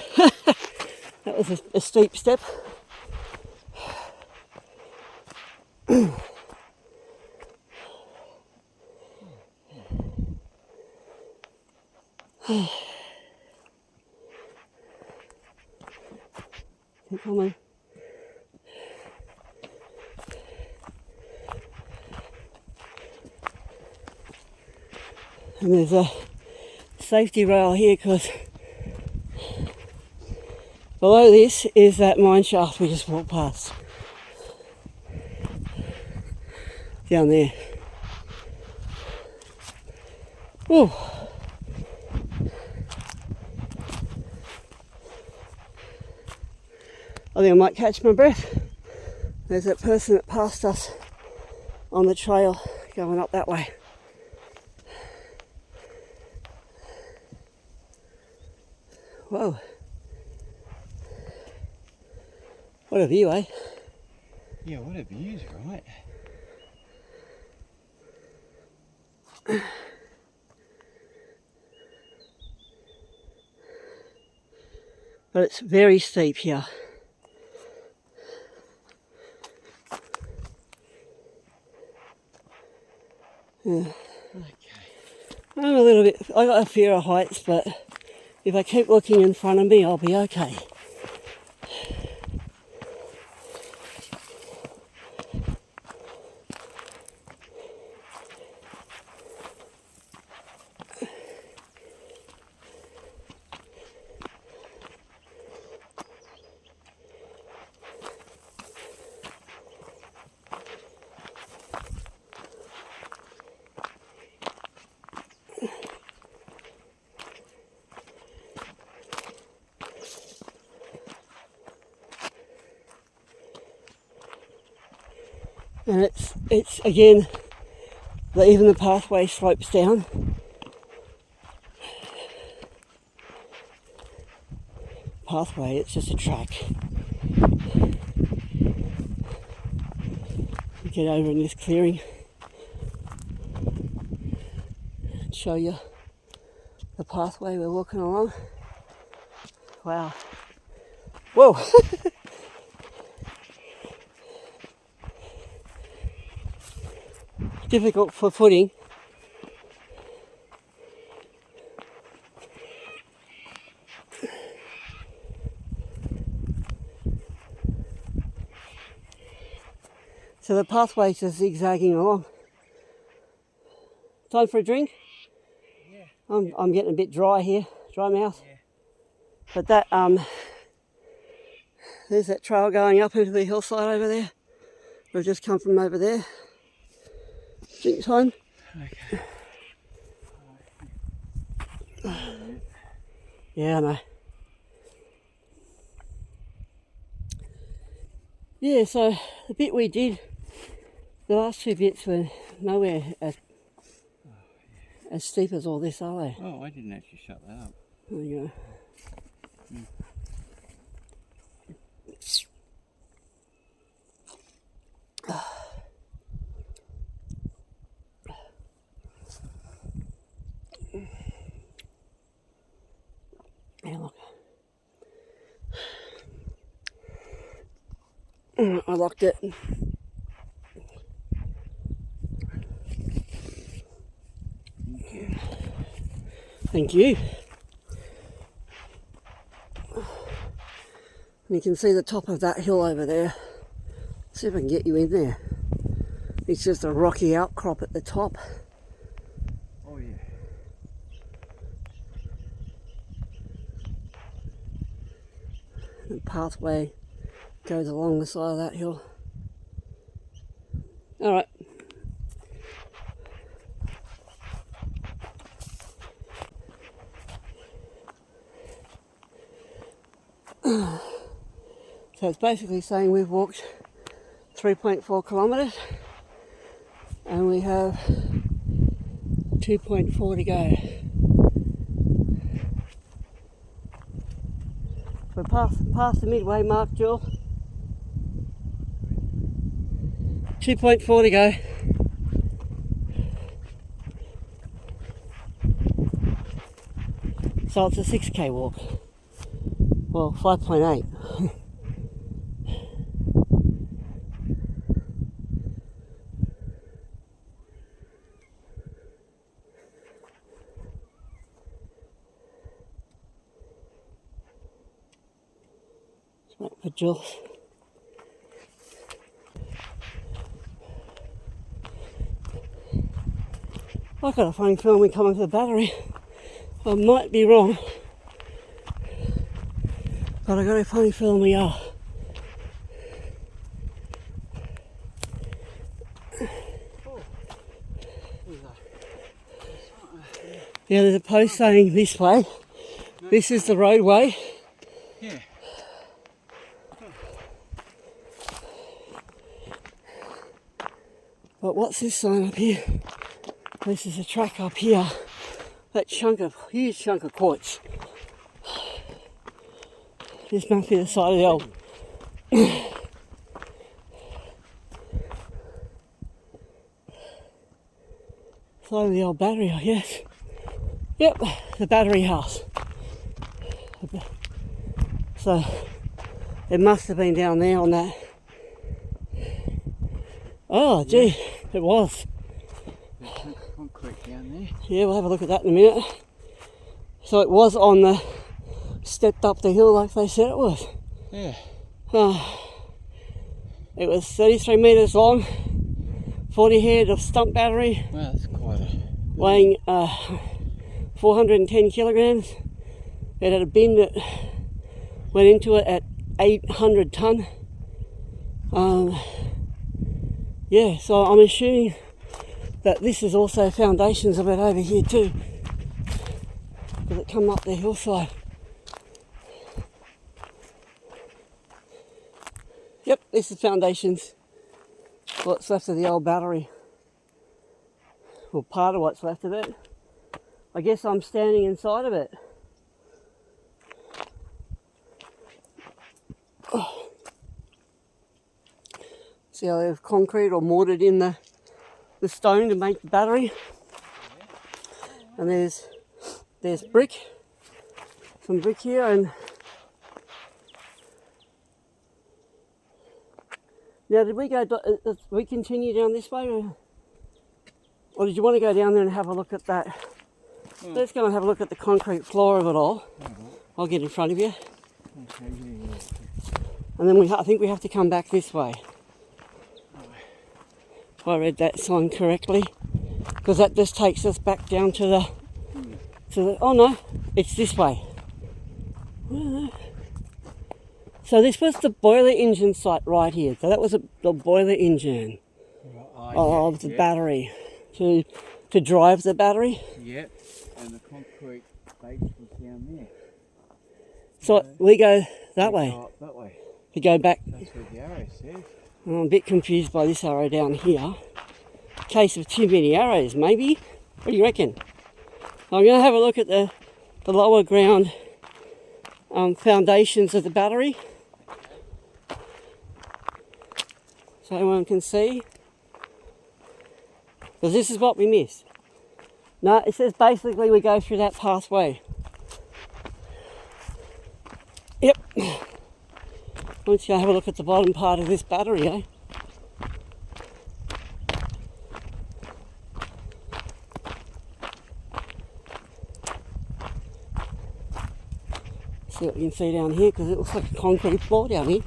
that was a steep step. Keep coming. And there's a safety rail here because below this is that mine shaft we just walked past. Down there. Whew. I think I might catch my breath. There's that person that passed us on the trail going up that way. Whoa. What a view, eh? Yeah, what a view's right. But it's very steep here. Yeah. Okay. I'm a little bit, I got a fear of heights, but if I keep looking in front of me, I'll be okay. And it's again, even the pathway slopes down. Pathway, it's just a track. Get over in this clearing. Show you the pathway we're walking along. Wow. Whoa! Difficult for footing. So the pathway's just zigzagging along. Time for a drink? Yeah. I'm getting a bit dry here, dry mouth. Yeah. But that there's that trail going up into the hillside over there. We've just come from over there. Drink time. Okay. Yeah, I know. Yeah, so the bit we did, the last two bits were nowhere as steep as all this, are they? Oh, I didn't actually shut that up. There you go. Yeah, look. I locked it. Thank you. Thank you. You can see the top of that hill over there. See if I can get you in there. It's just a rocky outcrop at the top. Oh yeah. The pathway goes along the side of that hill. Alright. So it's basically saying we've walked 3.4 kilometres and we have 2.4 to go. We're past the midway mark, Jill. 2.4 to go. So it's a 6k walk. Well, 5.8. Wait for Jill. I've got a funny feeling we come into the battery. I might be wrong, but I got a funny feeling we are. Yeah, there's a post saying this way. This is the roadway. Yeah. But what's this sign up here? This is a track up here. That huge chunk of quartz. This must be the side of the old. Side of the old battery, I guess. Yep, the battery house. So it must have been down there on that. Oh, gee, it was. There's a chunk of concrete down there. Yeah, we'll have a look at that in a minute. So it was on the, stepped up the hill like they said it was. Yeah. It was 33 metres long, 40 head of stump battery. Well, that's quite a... Weighing 410 kilograms. It had a bin that went into it at 800 tonne. Yeah, so I'm assuming that this is also foundations of it over here too, because it come up the hillside. Yep, this is foundations. What's left of the old battery. Well, part of what's left of it. I guess I'm standing inside of it. Oh. See how they've concrete or mortared in the stone to make the battery. And there's brick, some brick here, and now did we continue down this way, or did you want to go down there and have a look at that? Oh. Let's go and have a look at the concrete floor of it all. I'll get in front of you. Okay, yeah. And then I think we have to come back this way. if I read that sign correctly, because that just takes us back down to the, oh no, it's this way. So this was the boiler engine site right here. So that was the boiler engine of the battery to drive the battery. Yep, and the concrete base was down there. So we go that way. Go up that way. To go back. That's what the arrow says. I'm a bit confused by this arrow down here. Case of too many arrows, maybe. What do you reckon? I'm going to have a look at the lower ground foundations of the battery, so everyone can see. Because this is what we missed. No, it says basically we go through that pathway. Yep. Let's go have a look at the bottom part of this battery, eh? See what you can see down here, because it looks like a concrete floor down here.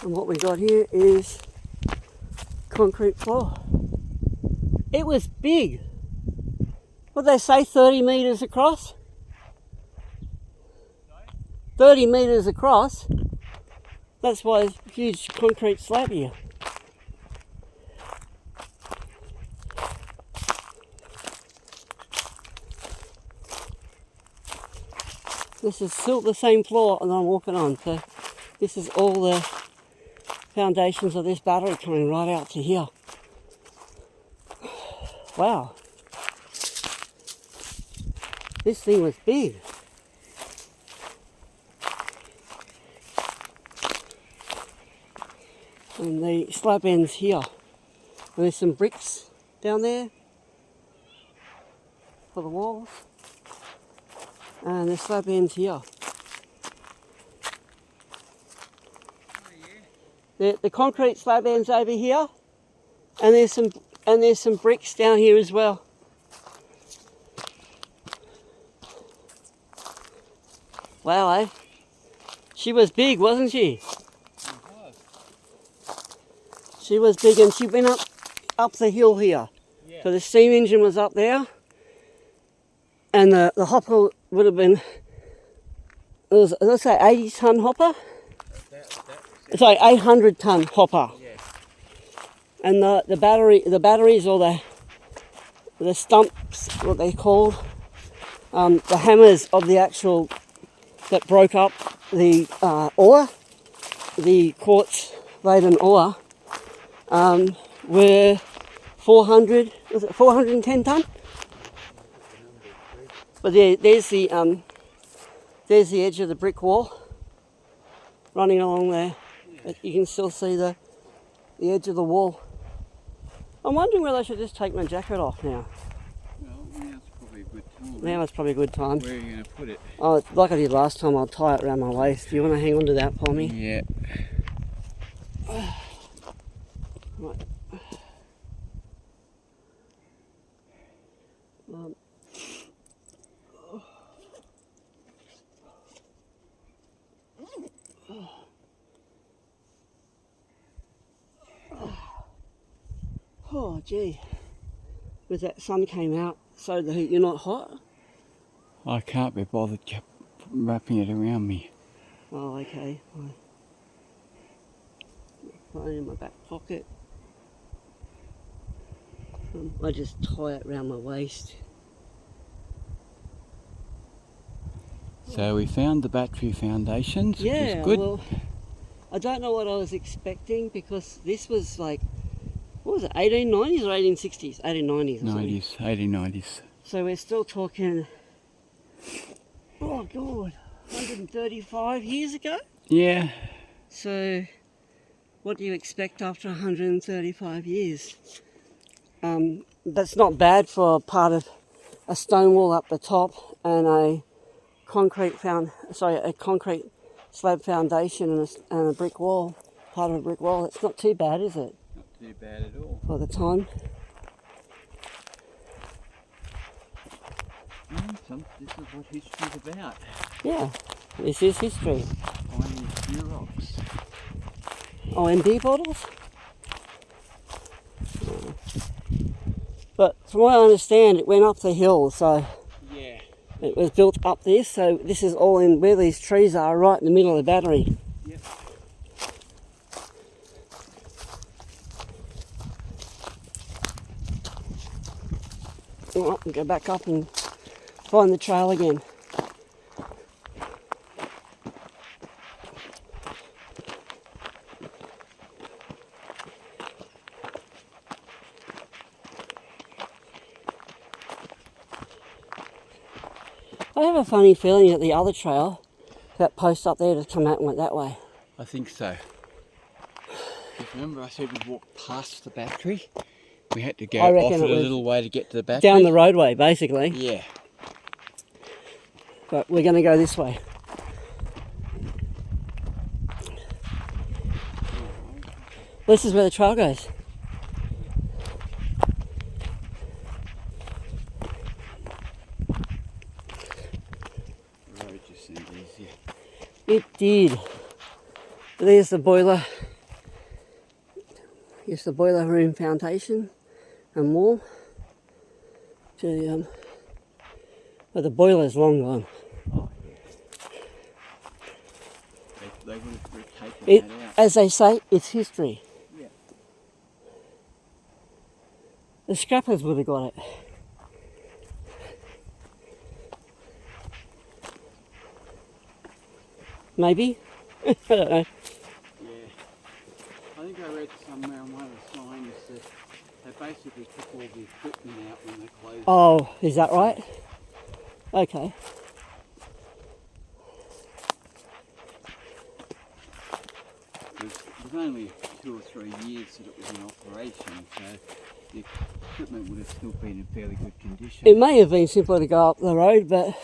And what we got here is concrete floor. It was big. What did they say, 30 metres across? 30 metres across. That's why there's a huge concrete slab here. This is still the same floor that I'm walking on, so this is all the foundations of this battery coming right out to here. Wow. This thing was big. And the slab ends here. And there's some bricks down there for the walls. And the slab ends here. The concrete slab ends over here, and there's some bricks down here as well. Wow, eh? She was big, wasn't she? She was big, and she went up the hill here. Yeah. So the steam engine was up there, and the hopper would have been, it was, let's say, 80-ton hopper. Sorry, 800-ton hopper. Yeah. And the batteries, or the stumps, what they called, the hammers of the actual that broke up the ore, the quartz laden ore, were 410 ton? But there's the edge of the brick wall running along there. You can still see the edge of the wall. I'm wondering whether I should just take my jacket off now. Well, now's probably a good time. Now it's probably a good time. Where are you going to put it? Oh, like I did last time, I'll tie it around my waist. Do you want to hang on to that for me? Yeah. Right. Oh, gee. With that sun came out, so the heat, you're not hot? I can't be bothered wrapping it around me. Oh, okay. Put it in my back pocket. I just tie it around my waist. So we found the battery foundations, which Yeah, is good. Well, I don't know what I was expecting, because this was like, what was it, 1890s or 1860s? 1890s. 90s, 1890s. So we're still talking, oh God, 135 years ago? Yeah. So what do you expect after 135 years? That's not bad for part of a stone wall up the top and a concrete slab foundation and a brick wall, part of a brick wall. It's not too bad, is it? Not too bad at all. For the time. This is what history's about. Yeah, this is history. Finding a few rocks. OMB bottles? But from what I understand, it went up the hill, so Yeah. it was built up this, so this is all in where these trees are, right in the middle of the battery. Yep. Well, I'll go back up and find the trail again. I have a funny feeling that the other trail, that post up there, just come out and went that way. I think so. Because remember I said we'd walk past the battery? We had to go off it a little way to get to the battery. Down the roadway, basically. Yeah. But we're going to go this way. This is where the trail goes. The road just seemed easier. It did. There's the boiler. Here's the boiler room foundation and wall. But the boiler's long gone. Oh, yeah. They would have taken that out. As they say, it's history. Yeah. The scrappers would have got it. Maybe? I don't know. Yeah. I think I read somewhere on one of the signs that they basically took all the equipment out when they closed. Oh, is that right? Okay. It was only 2 or 3 years that it was in operation, so the equipment would have still been in fairly good condition. It may have been simpler to go up the road, but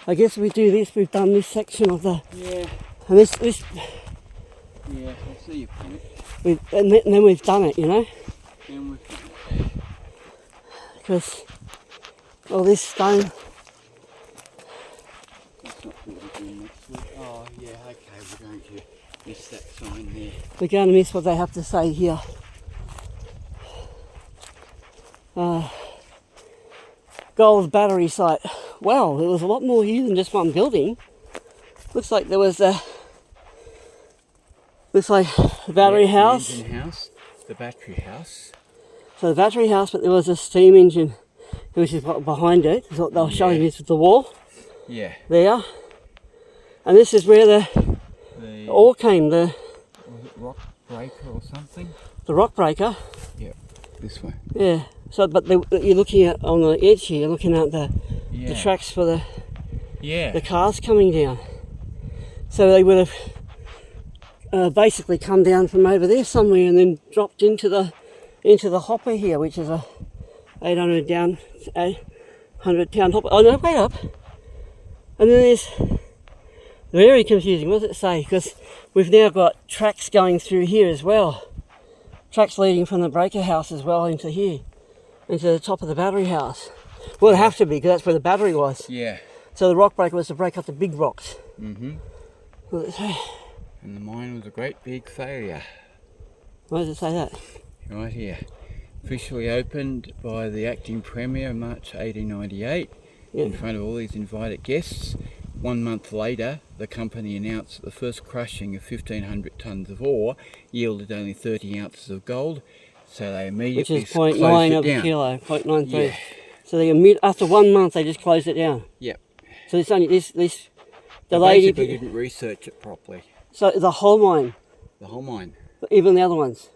I guess we do this. We've done this section of the... Yeah. And this Yeah, I see your point. and then we've done it, you know? And we've done it. Because all this stone... That's not what we're doing next week. Oh, yeah, okay, we're going to miss that sign there. We're going to miss what they have to say here. Gold battery site. Wow, there was a lot more here than just one building. Looks like there was a... Looks like the battery house. The engine house, the battery house. So the battery house, but there was a steam engine, which is behind it. Is what they were showing us with the wall. Yeah. There. And this is where the ore came, was it rock breaker or something? the rock breaker. Yeah, this way. Yeah. So, but you're looking at, on the edge here, you're looking at the tracks for the cars coming down. So they would have basically come down from over there somewhere and then dropped into the hopper here, which is a 800 pound hopper. Oh no, wait up. And then there's very confusing. What does it say? Because we've now got tracks going through here as well. Tracks leading from the breaker house as well into here, into the top of the battery house. Well, it'd have to be because that's where the battery was. Yeah. So the rock breaker was to break up the big rocks. Mm-hmm. What does it say? And the mine was a great big failure. Why does it say that? Right here. Officially opened by the acting premier in March 1898 in front of all these invited guests. 1 month later, the company announced that the first crushing of 1,500 tonnes of ore yielded only 30 ounces of gold, so they immediately closed it down. Which is 0.9 of a kilo, 0.93. Yeah. So after 1 month, they just closed it down. Yep. So it's only the They lady basically didn't research it properly. So the whole mine, The whole mine. even the other ones.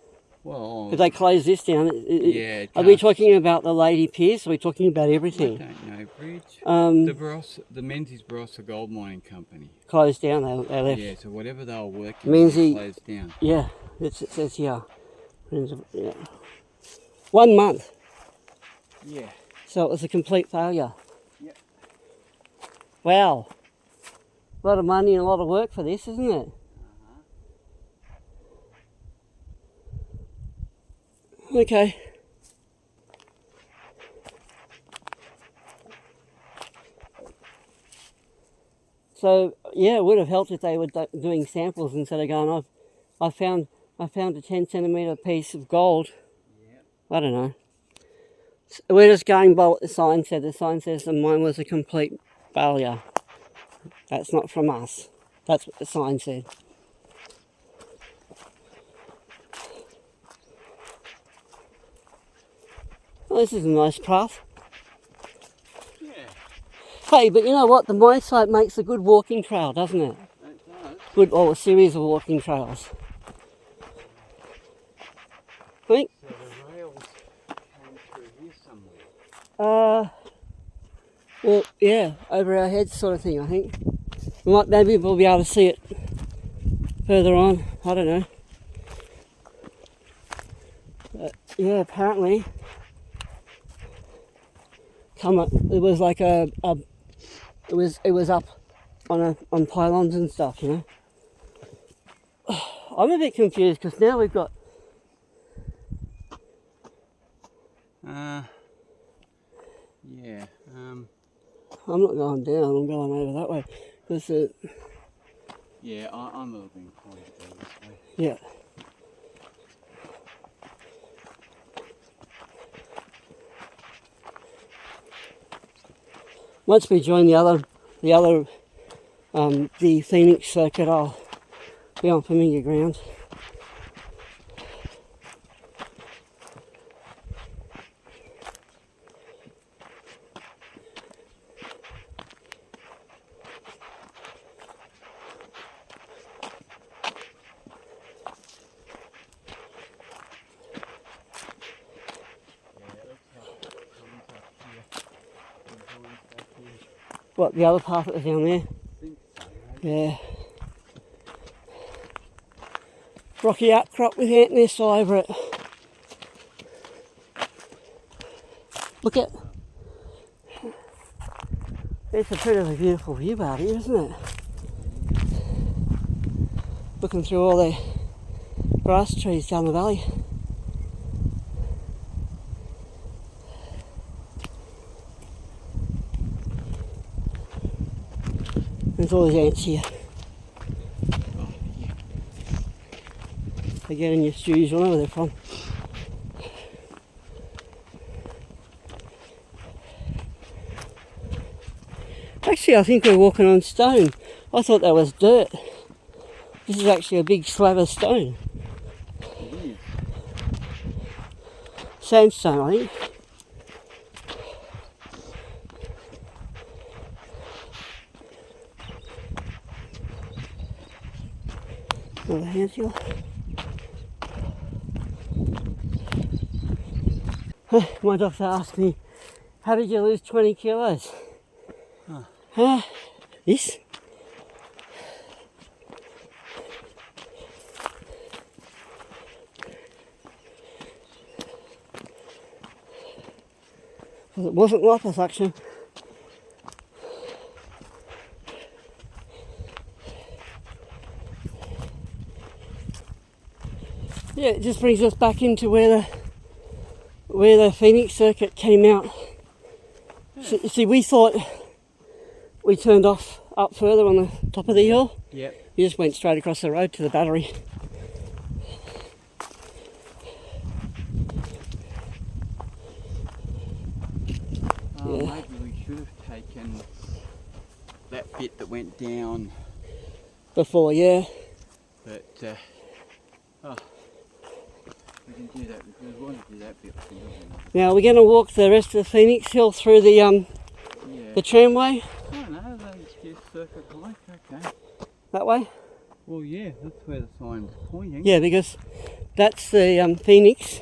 Well, If they close this down, yeah. Are we talking about the Lady Pearce? Are we talking about everything? I don't know, Bridge. The Menzies Barossa Gold Mining Company. Closed down, they left. Yeah, so whatever they were working Menzies, closed down. Yeah, it says here. Yeah. 1 month. Yeah. So it was a complete failure. Yep. Wow. A lot of money and a lot of work for this, isn't it? Okay. So yeah, it would have helped if they were doing samples instead of going, I found a 10 centimetre piece of gold. Yep. I don't know. We're just going by what the sign said. The sign says the mine was a complete failure. That's not from us. That's what the sign said. Well, this is a nice path. Yeah. Hey, but you know what? The mine site makes a good walking trail, doesn't it? It does. Good, or a series of walking trails. I think. So the rails came through here somewhere. Well, yeah, over our heads sort of thing, I think. Maybe we'll be able to see it further on. I don't know. But yeah, apparently, it was like it was up on pylons and stuff, you know. I'm a bit confused because now we've got. Yeah. I'm not going down. I'm going over that way. Yeah, I'm a little bit inclined to go this way. Yeah. Once we join the Phoenix circuit, I'll be on familiar ground. What, the other path that was down there? Yeah. Rocky outcrop with ant nests all over it. Look at. It's a pretty beautiful view out here, isn't it? Looking through all the grass trees down the valley. There's always ants here. Oh, yeah. They get in your shoes, wherever they're from. Actually, I think we're walking on stone. I thought that was dirt. This is actually a big slab of stone. It is. Sandstone, I think. Another handful. My doctor asked me, how did you lose 20 kilos? This? It wasn't liposuction. Yeah, it just brings us back into where the Phoenix circuit came out. So, see, we thought we turned off up further on the top of the hill. Yep. You just went straight across the road to the battery. Oh, yeah. Maybe we should have taken that bit that went down Before, yeah. But we can do that because we want to do that bit. Now we're going to walk the rest of the Phoenix Hill through the tramway. Oh no, that's just circuit hike. Okay. That way. Well, yeah, that's where the sign's pointing. Yeah, because that's the Phoenix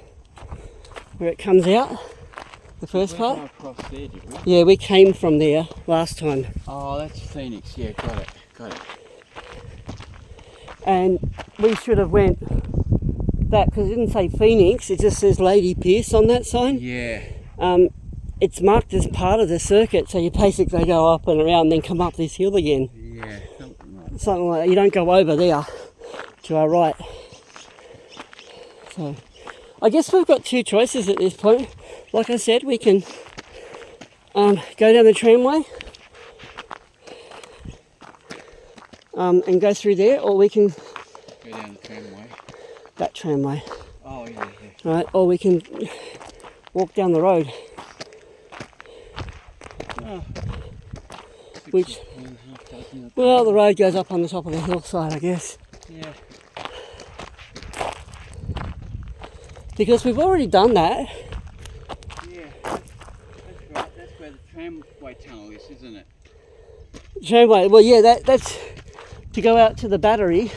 where it comes out. The first part. Across there, did we? Yeah, we came from there last time. Oh, that's Phoenix. Yeah, got it. And we should have went that because it didn't say Phoenix. It just says Lady Pearce on that sign. Yeah. It's marked as part of the circuit, so you basically go up and around, and then come up this hill again. Yeah, something like that. You don't go over there to our right. So, I guess we've got two choices at this point. Like I said, we can go down the tramway, and go through there, or we can Go down the tramway. that tramway, Oh yeah, yeah. right? Or we can walk down the road, Oh. which, 6.5 well, the road goes up on the top of the hillside, I guess, Yeah. because we've already done that. Yeah. That's right. That's where the tramway tunnel is, isn't it? Tramway, well, yeah, that's to go out to the battery.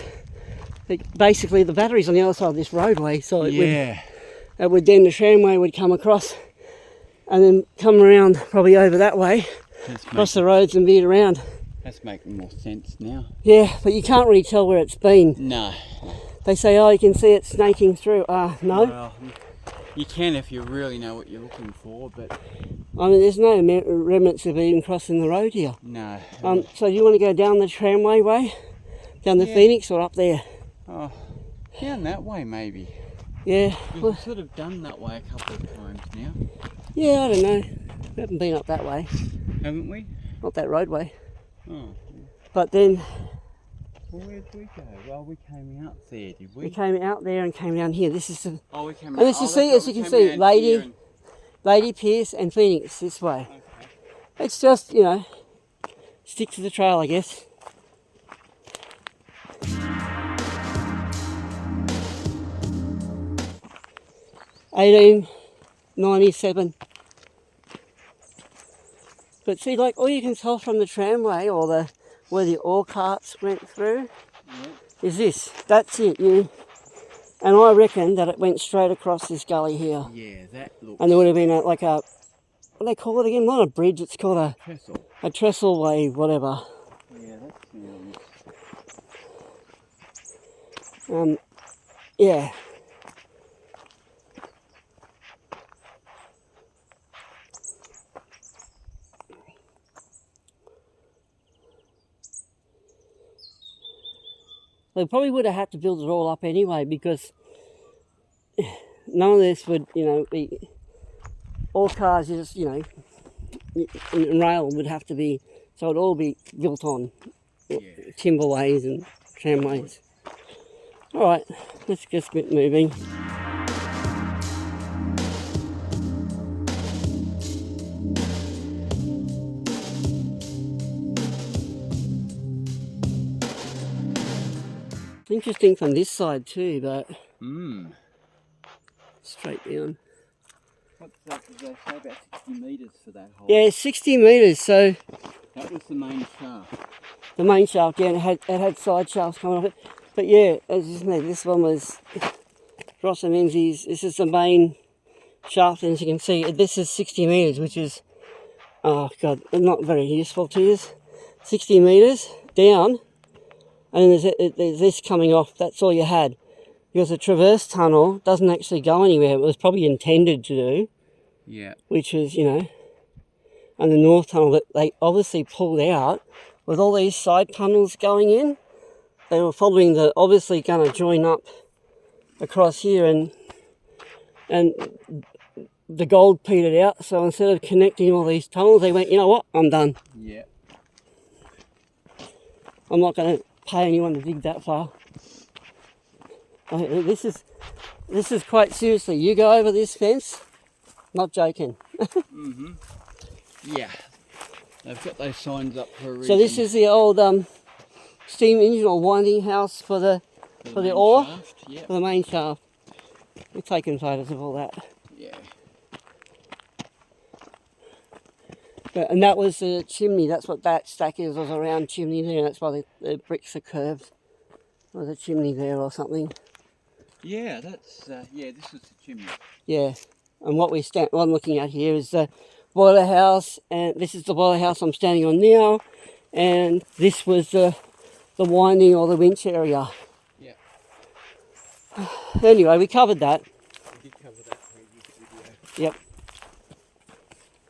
Basically, the battery's on the other side of this roadway, so it would then the tramway would come across and then come around probably over that way, across the roads and veer around. That's making more sense now. Yeah, but you can't really tell where it's been. No. They say, oh, you can see it snaking through. No. Well, you can if you really know what you're looking for, but I mean, there's no remnants of even crossing the road here. no. So you want to go down the tramway way, down the Phoenix, or up there? Oh, down that way maybe. Yeah. We've sort of done that way a couple of times now. Yeah, I don't know. We haven't been up that way. Haven't we? Not that roadway. Oh. But then Well, where did we go? Well, we came out there, did we? we came out there and came down here. This is the Oh, we came and out. as you can see, Lady Pearce and Phoenix this way. Okay. It's just, you know, stick to the trail, I guess. $18.97. But see, like, all you can tell from the tramway or the where the ore carts went through is this. That's it. And I reckon that it went straight across this gully here. Yeah, that looks. And there would have been like a, what do they call it again? Not a bridge. It's called a trestle. A trestle wave, whatever. Yeah, that's Yeah. They probably would have had to build it all up anyway, because none of this would, be, all cars just, and rail would have to be, so it'd all be built on timberways and tramways. All right, let's just get moving. It's interesting from this side too, but straight down. What's that? Did they say about 60 metres for that hole? Yeah, 60 metres, so... That was the main shaft. The main shaft, yeah, and it had side shafts coming off it. But yeah, as you know, this one was Barossa Menzies. This is the main shaft, and as you can see, this is 60 metres, which is, oh God, not very useful to you. 60 metres down, and there's this coming off. That's all you had. Because the traverse tunnel doesn't actually go anywhere. It was probably intended to do. Yeah. Which is, and the north tunnel that they obviously pulled out with all these side tunnels going in. They were following obviously going to join up across here, and the gold petered out. So instead of connecting all these tunnels, they went, you know what, I'm done. Yeah. I'm not going to pay anyone to dig that far. This is quite seriously. You go over this fence, not joking. Yeah. They've got those signs up for a reason. So this is the old steam engine or winding house for the ore, shaft, for the main shaft. We're taking photos of all that. Yeah. And that was the chimney. That's what that stack is. Was a round chimney there. And that's why the bricks are curved. There's a chimney there or something. Yeah, that's this was the chimney. Yeah, and what I'm looking at here is the boiler house, and this is the boiler house I'm standing on now, and this was the winding or the winch area. Yeah. Anyway, we covered that. We did cover that previous video. Yep.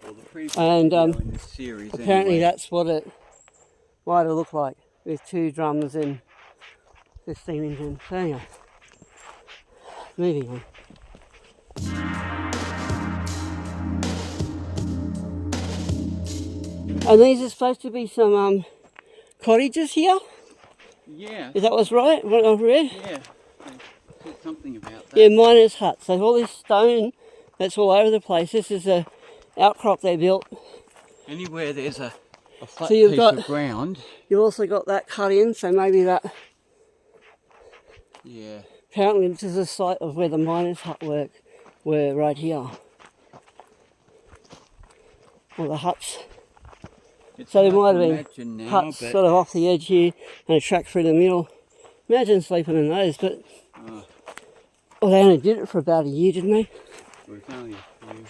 Well, the previous and video in this series. Apparently, anyway. that's what it might have looked like with two drums and the steam engine. So anyway. Moving on. And these are supposed to be some cottages here. Yeah. Is that what's right? What I've read? Yeah. Said something about that. Yeah, miners' huts. So all this stone that's all over the place. This is a outcrop they built. Anywhere there's a flat So you've piece got- of ground. You've also got that cut in, so maybe that. Yeah. Apparently, this is the site of where the miners' hut were right here. Or the huts. It's So there hard might to have been imagine now, huts but sort of off the edge here and a track through the middle. Imagine sleeping in those, but well, they only did it for about a year, didn't they? well, it's only a few.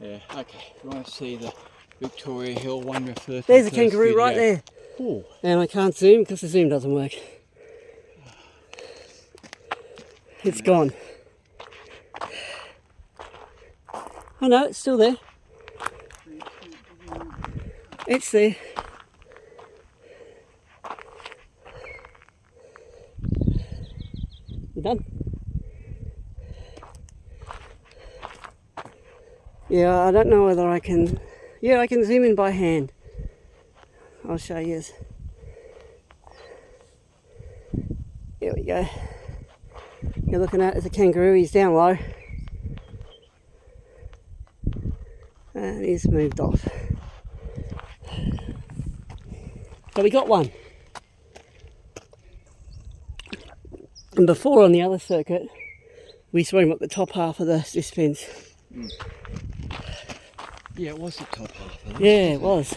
Yeah, okay. You want to see the Victoria Hill one referred to? There's a kangaroo right there. Oh. And I can't zoom because the zoom doesn't work. It's gone. Oh no, it's still there. It's there. You done? Yeah, I don't know whether I can... Yeah, I can zoom in by hand. I'll show you. Here we go. You're looking at is a kangaroo, he's down low. And he's moved off. So we got one. And before on the other circuit, we saw him at the top half of this fence. Mm. Yeah, it was the top half of this. Yeah, it was.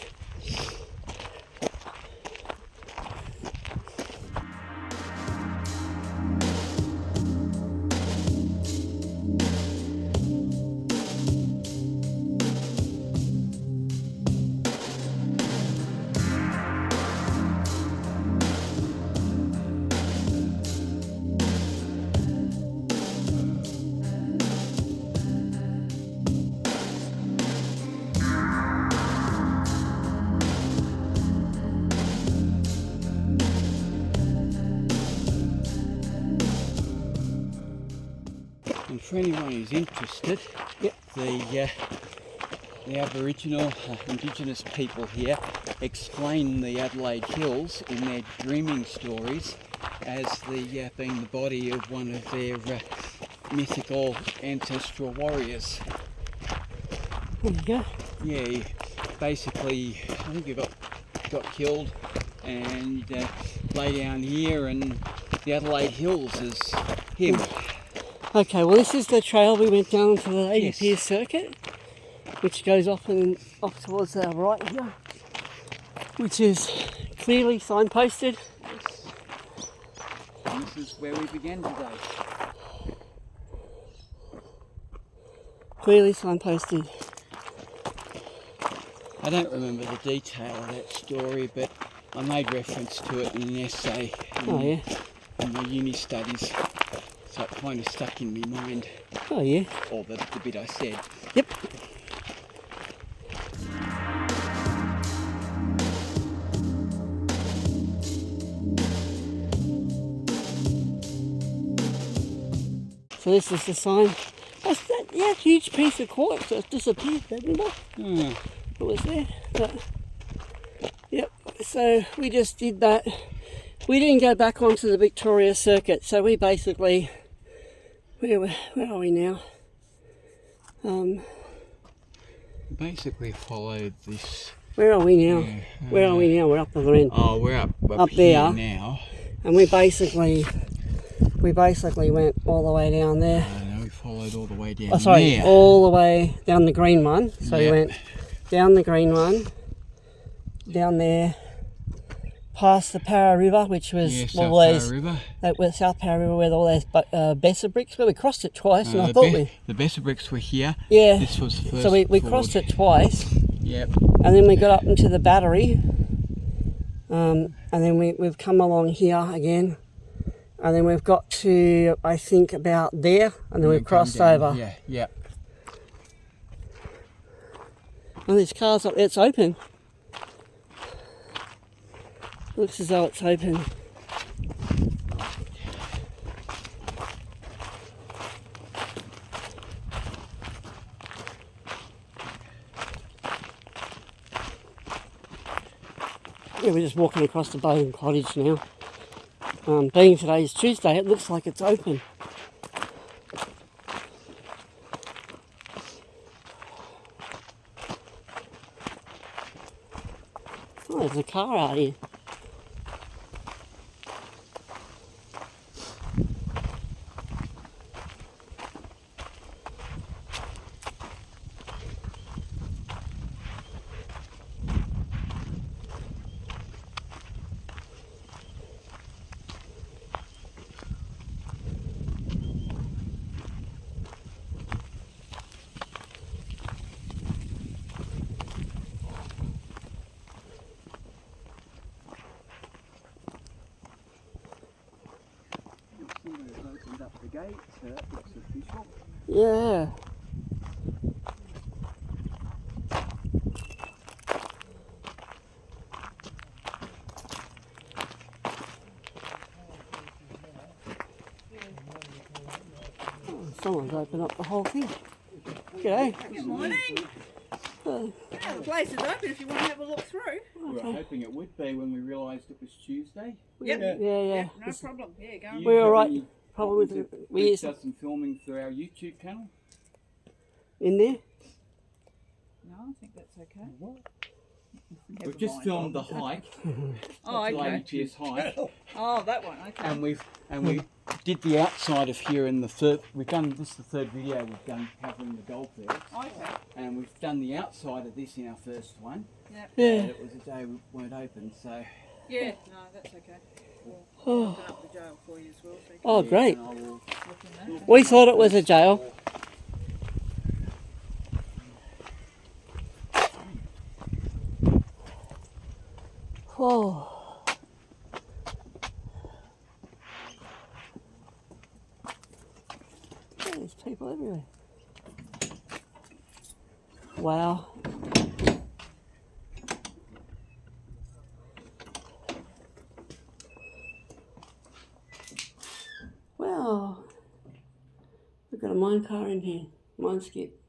And for anyone who's interested, Yep. the Aboriginal Indigenous people here explain the Adelaide Hills in their dreaming stories as being the body of one of their mythical ancestral warriors. There you go. Yeah, he basically, I think he got killed, and lay down here, and the Adelaide Hills is him. Okay, well this is the trail we went down to the Lady Yes. Pearce circuit, which goes off towards our right here, which is clearly signposted. Yes. And this is where we began today. Clearly signposted. I don't remember the detail of that story, but I made reference to it in an essay in my uni studies, so it kind of stuck in my mind. Oh yeah. Or the bit I said. Yep. So this is the sign. That's that, yeah, huge piece of quartz that's disappeared, didn't it? It was there. But, yep, so we just did that. We didn't go back onto the Victoria circuit, so we basically, where are we now? Basically followed this. Where are we now? Where are we now? We're up the end. Oh, we're up there here now. And we basically went all the way down there. No, we followed all the way down there. All the way down the green one. So we went down the green one, down there, past the Para River, which was South always Para River. That was South Para River with all those Bessa bricks. Well, we crossed it twice, and I thought the Bessa bricks were here. Yeah. This was the first. So we crossed it twice. Yep. And then we got up into the battery, and then we've come along here again, and then we've got to, I think, about there, and then we've crossed over. Yeah, yeah. And there's cars up there. It's open. Looks as though it's open. Yeah, we're just walking across the Bowden Cottage now. Being today's Tuesday, it looks like it's open. Oh, there's a car out here. Opened up the gate, so that looks official. Yeah. Oh, someone's opened up the whole thing. G'day. Good morning. Yeah, the place is open if you want to have a look through. We were hoping it would be when we realised it was Tuesday. Yep. Yeah. No problem. Yeah, go on. We're all right. Probably with we we used done some filming for our YouTube channel. in there. No, I think that's okay. We've just filmed the hike. Oh, Lady okay. Pearce hike, Oh, that one. Okay. and we did the outside of here in the third. We've done this is the third video we've done covering the goldfields, Okay. and we've done the outside of this in our first one. Yep. Yeah. And it was a day we weren't open, so. Yeah. No, that's okay. We'll Oh. open up the jail for you as well. So you can Oh, great. And I will look in there. We thought it was a jail. Oh. There's people everywhere. Wow. Wow. We've got a mine car in here. Mine skip.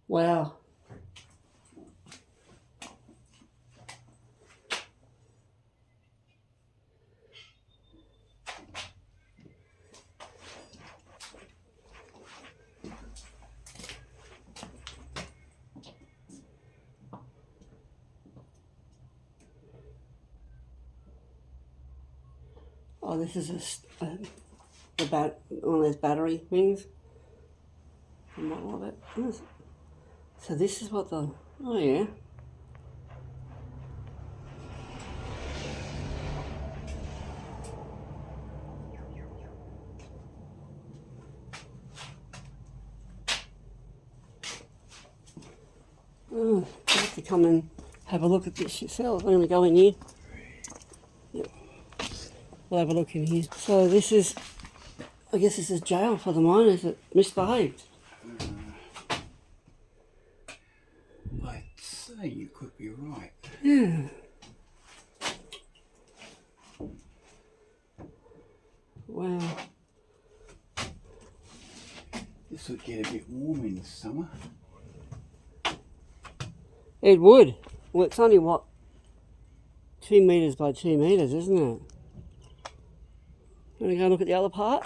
Wow. Oh, this is one of those battery things. I might love it. So this is what the, oh yeah. Oh, you have to come and have a look at this yourself. I'm going to go in here. Yep. We'll have a look in here. So this is, I guess this is jail for the miners that misbehaved. I'd say you could be right. Yeah. Wow. This would get a bit warm in the summer. It would. Well, it's only what, 2 metres by 2 metres, isn't it? Want to go look at the other part?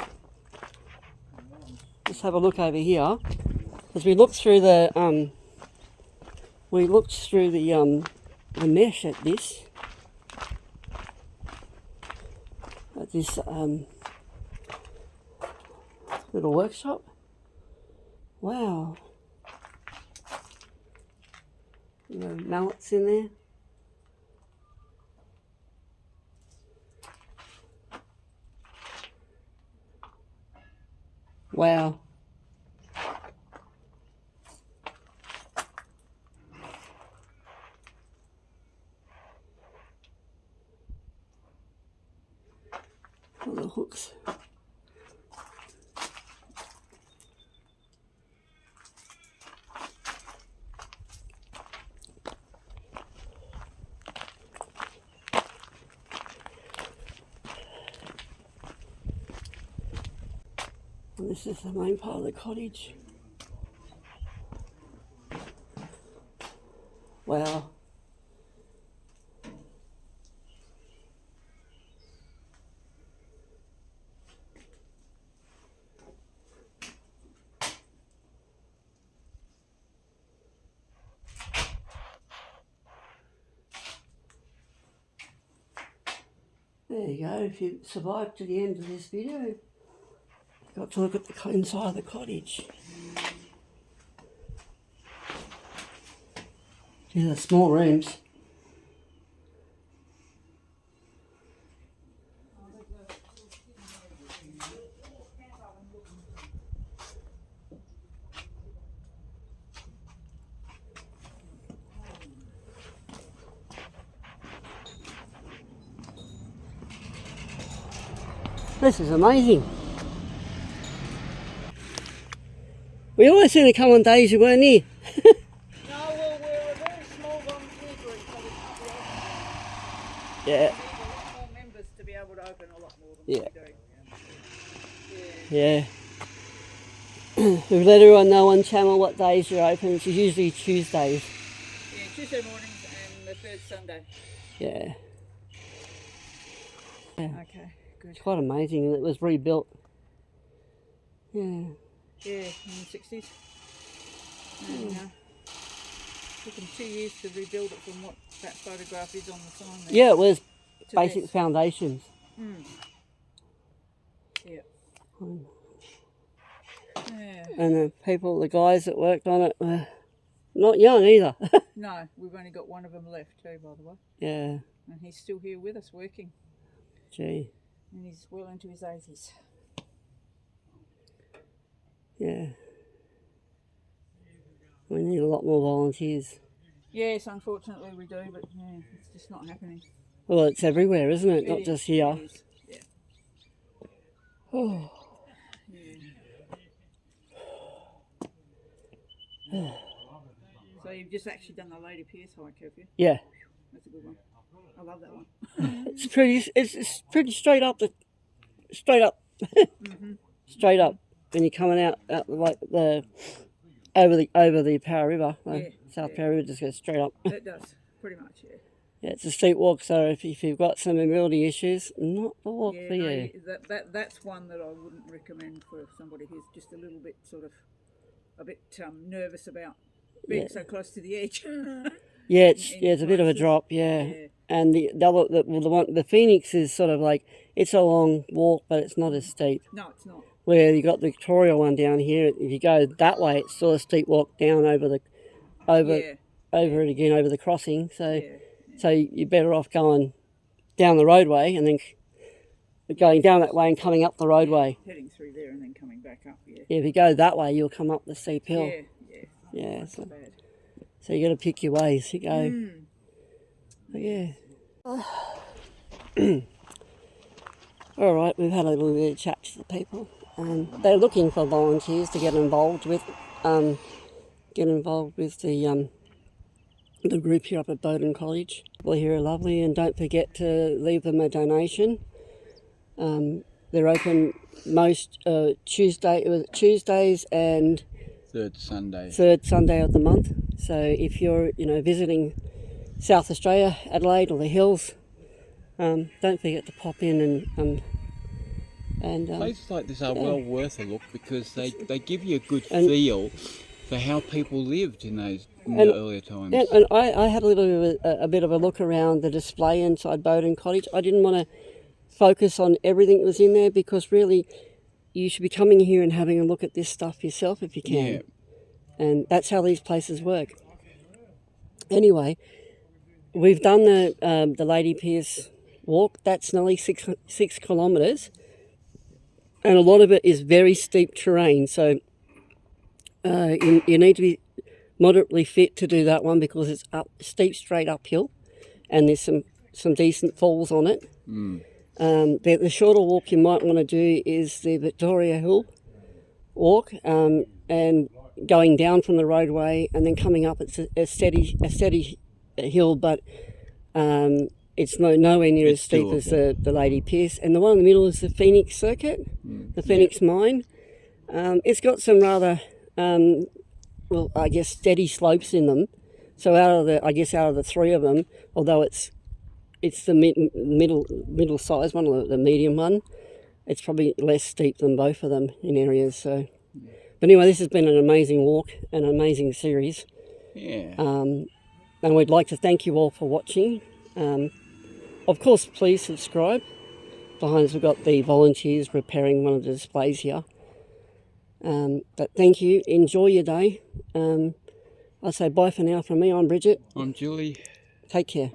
Let's have a look over here. As we looked through the mesh at this little workshop. Wow. Mallets in there. Wow. All the hooks. And this is the main part of the cottage. Wow. There you go. If you survive to the end of this video, you've got to look at the inside of the cottage. These are small rooms. This is amazing. We always seem to come on days you weren't here. No, well, we're a very small volunteer group, so we can't be open. Yeah. We need a lot more members to be able to open a lot more than Yeah. we do. Yeah. Yeah. We've let everyone know on channel what days you're open. It's usually Tuesdays. Yeah, Tuesday mornings and the third Sunday. Yeah. Okay, good. It's quite amazing. It was rebuilt. Yeah. Yeah, in the 60s. And, took them 2 years to rebuild it from what that photograph is on the sign there. Yeah, it was to basic this. foundations. Yeah. Yeah. And the guys that worked on it were not young either. No, we've only got one of them left too, by the way. Yeah. And he's still here with us working. Gee. And he's well into his 80s. Yeah. We need a lot more volunteers. Yes, unfortunately we do, but yeah, it's just not happening. Well, it's everywhere, isn't it? Not just here. It is. Yeah. Oh. Yeah. So you've just actually done the Lady Pearce hike, have you? Yeah. That's a good one. I love that one. It's pretty straight up. Straight up. Straight up. When you're coming out like over the Power River, South Power River just goes straight up. It does, pretty much, yeah. Yeah, it's a steep walk, so if you've got some mobility issues, not the walk for you. That's one that I wouldn't recommend for somebody who's just a little bit a bit nervous about being so close to the edge. Yeah, it's a bit of a drop, yeah. and the Phoenix is sort of like, it's a long walk, but it's not as steep. No, it's not. Where you got the Victoria one down here, if you go that way, it's still a steep walk down over it again over the crossing. So you're better off going down the roadway and then going down that way and coming up the roadway. Heading through there and then coming back up. Yeah. Yeah, if you go that way, you'll come up the steep hill. Yeah. Yeah. So bad. So you got to pick your ways. You go. But yeah. All right, we've had a little bit of chat to the people. They're looking for volunteers to get involved with the group here up at Bowden Cottage. Well, here are lovely, and don't forget to leave them a donation. They're open most Tuesdays and third Sunday of the month. So if you're visiting South Australia, Adelaide or the Hills, don't forget to pop in and places like this are well worth a look, because they give you a good feel for how people lived in the earlier times. Yeah, and I had a bit of a look around the display inside Bowden Cottage. I didn't want to focus on everything that was in there, because really you should be coming here and having a look at this stuff yourself if you can. Yeah. And that's how these places work. Anyway, we've done the Lady Pearce walk. That's nearly 6 kilometres, and a lot of it is very steep terrain. So you need to be moderately fit to do that one, because it's steep straight uphill, and there's some decent falls on it. The shorter walk you might want to do is the Victoria Hill walk, and going down from the roadway and then coming up. It's a steady hill, but it's nowhere near as steep as the Lady Pearce. And the one in the middle is the Phoenix circuit, the Phoenix Mine. It's got some rather, steady slopes in them. So out of the three of them, although it's the middle size one, or the medium one, it's probably less steep than both of them in areas. So, but anyway, this has been an amazing walk, an amazing series. Yeah. And we'd like to thank you all for watching. Of course, please subscribe. Behind us, we've got the volunteers repairing one of the displays here. But thank you. Enjoy your day. I'll say bye for now from me. I'm Bridget. I'm Julie. Take care.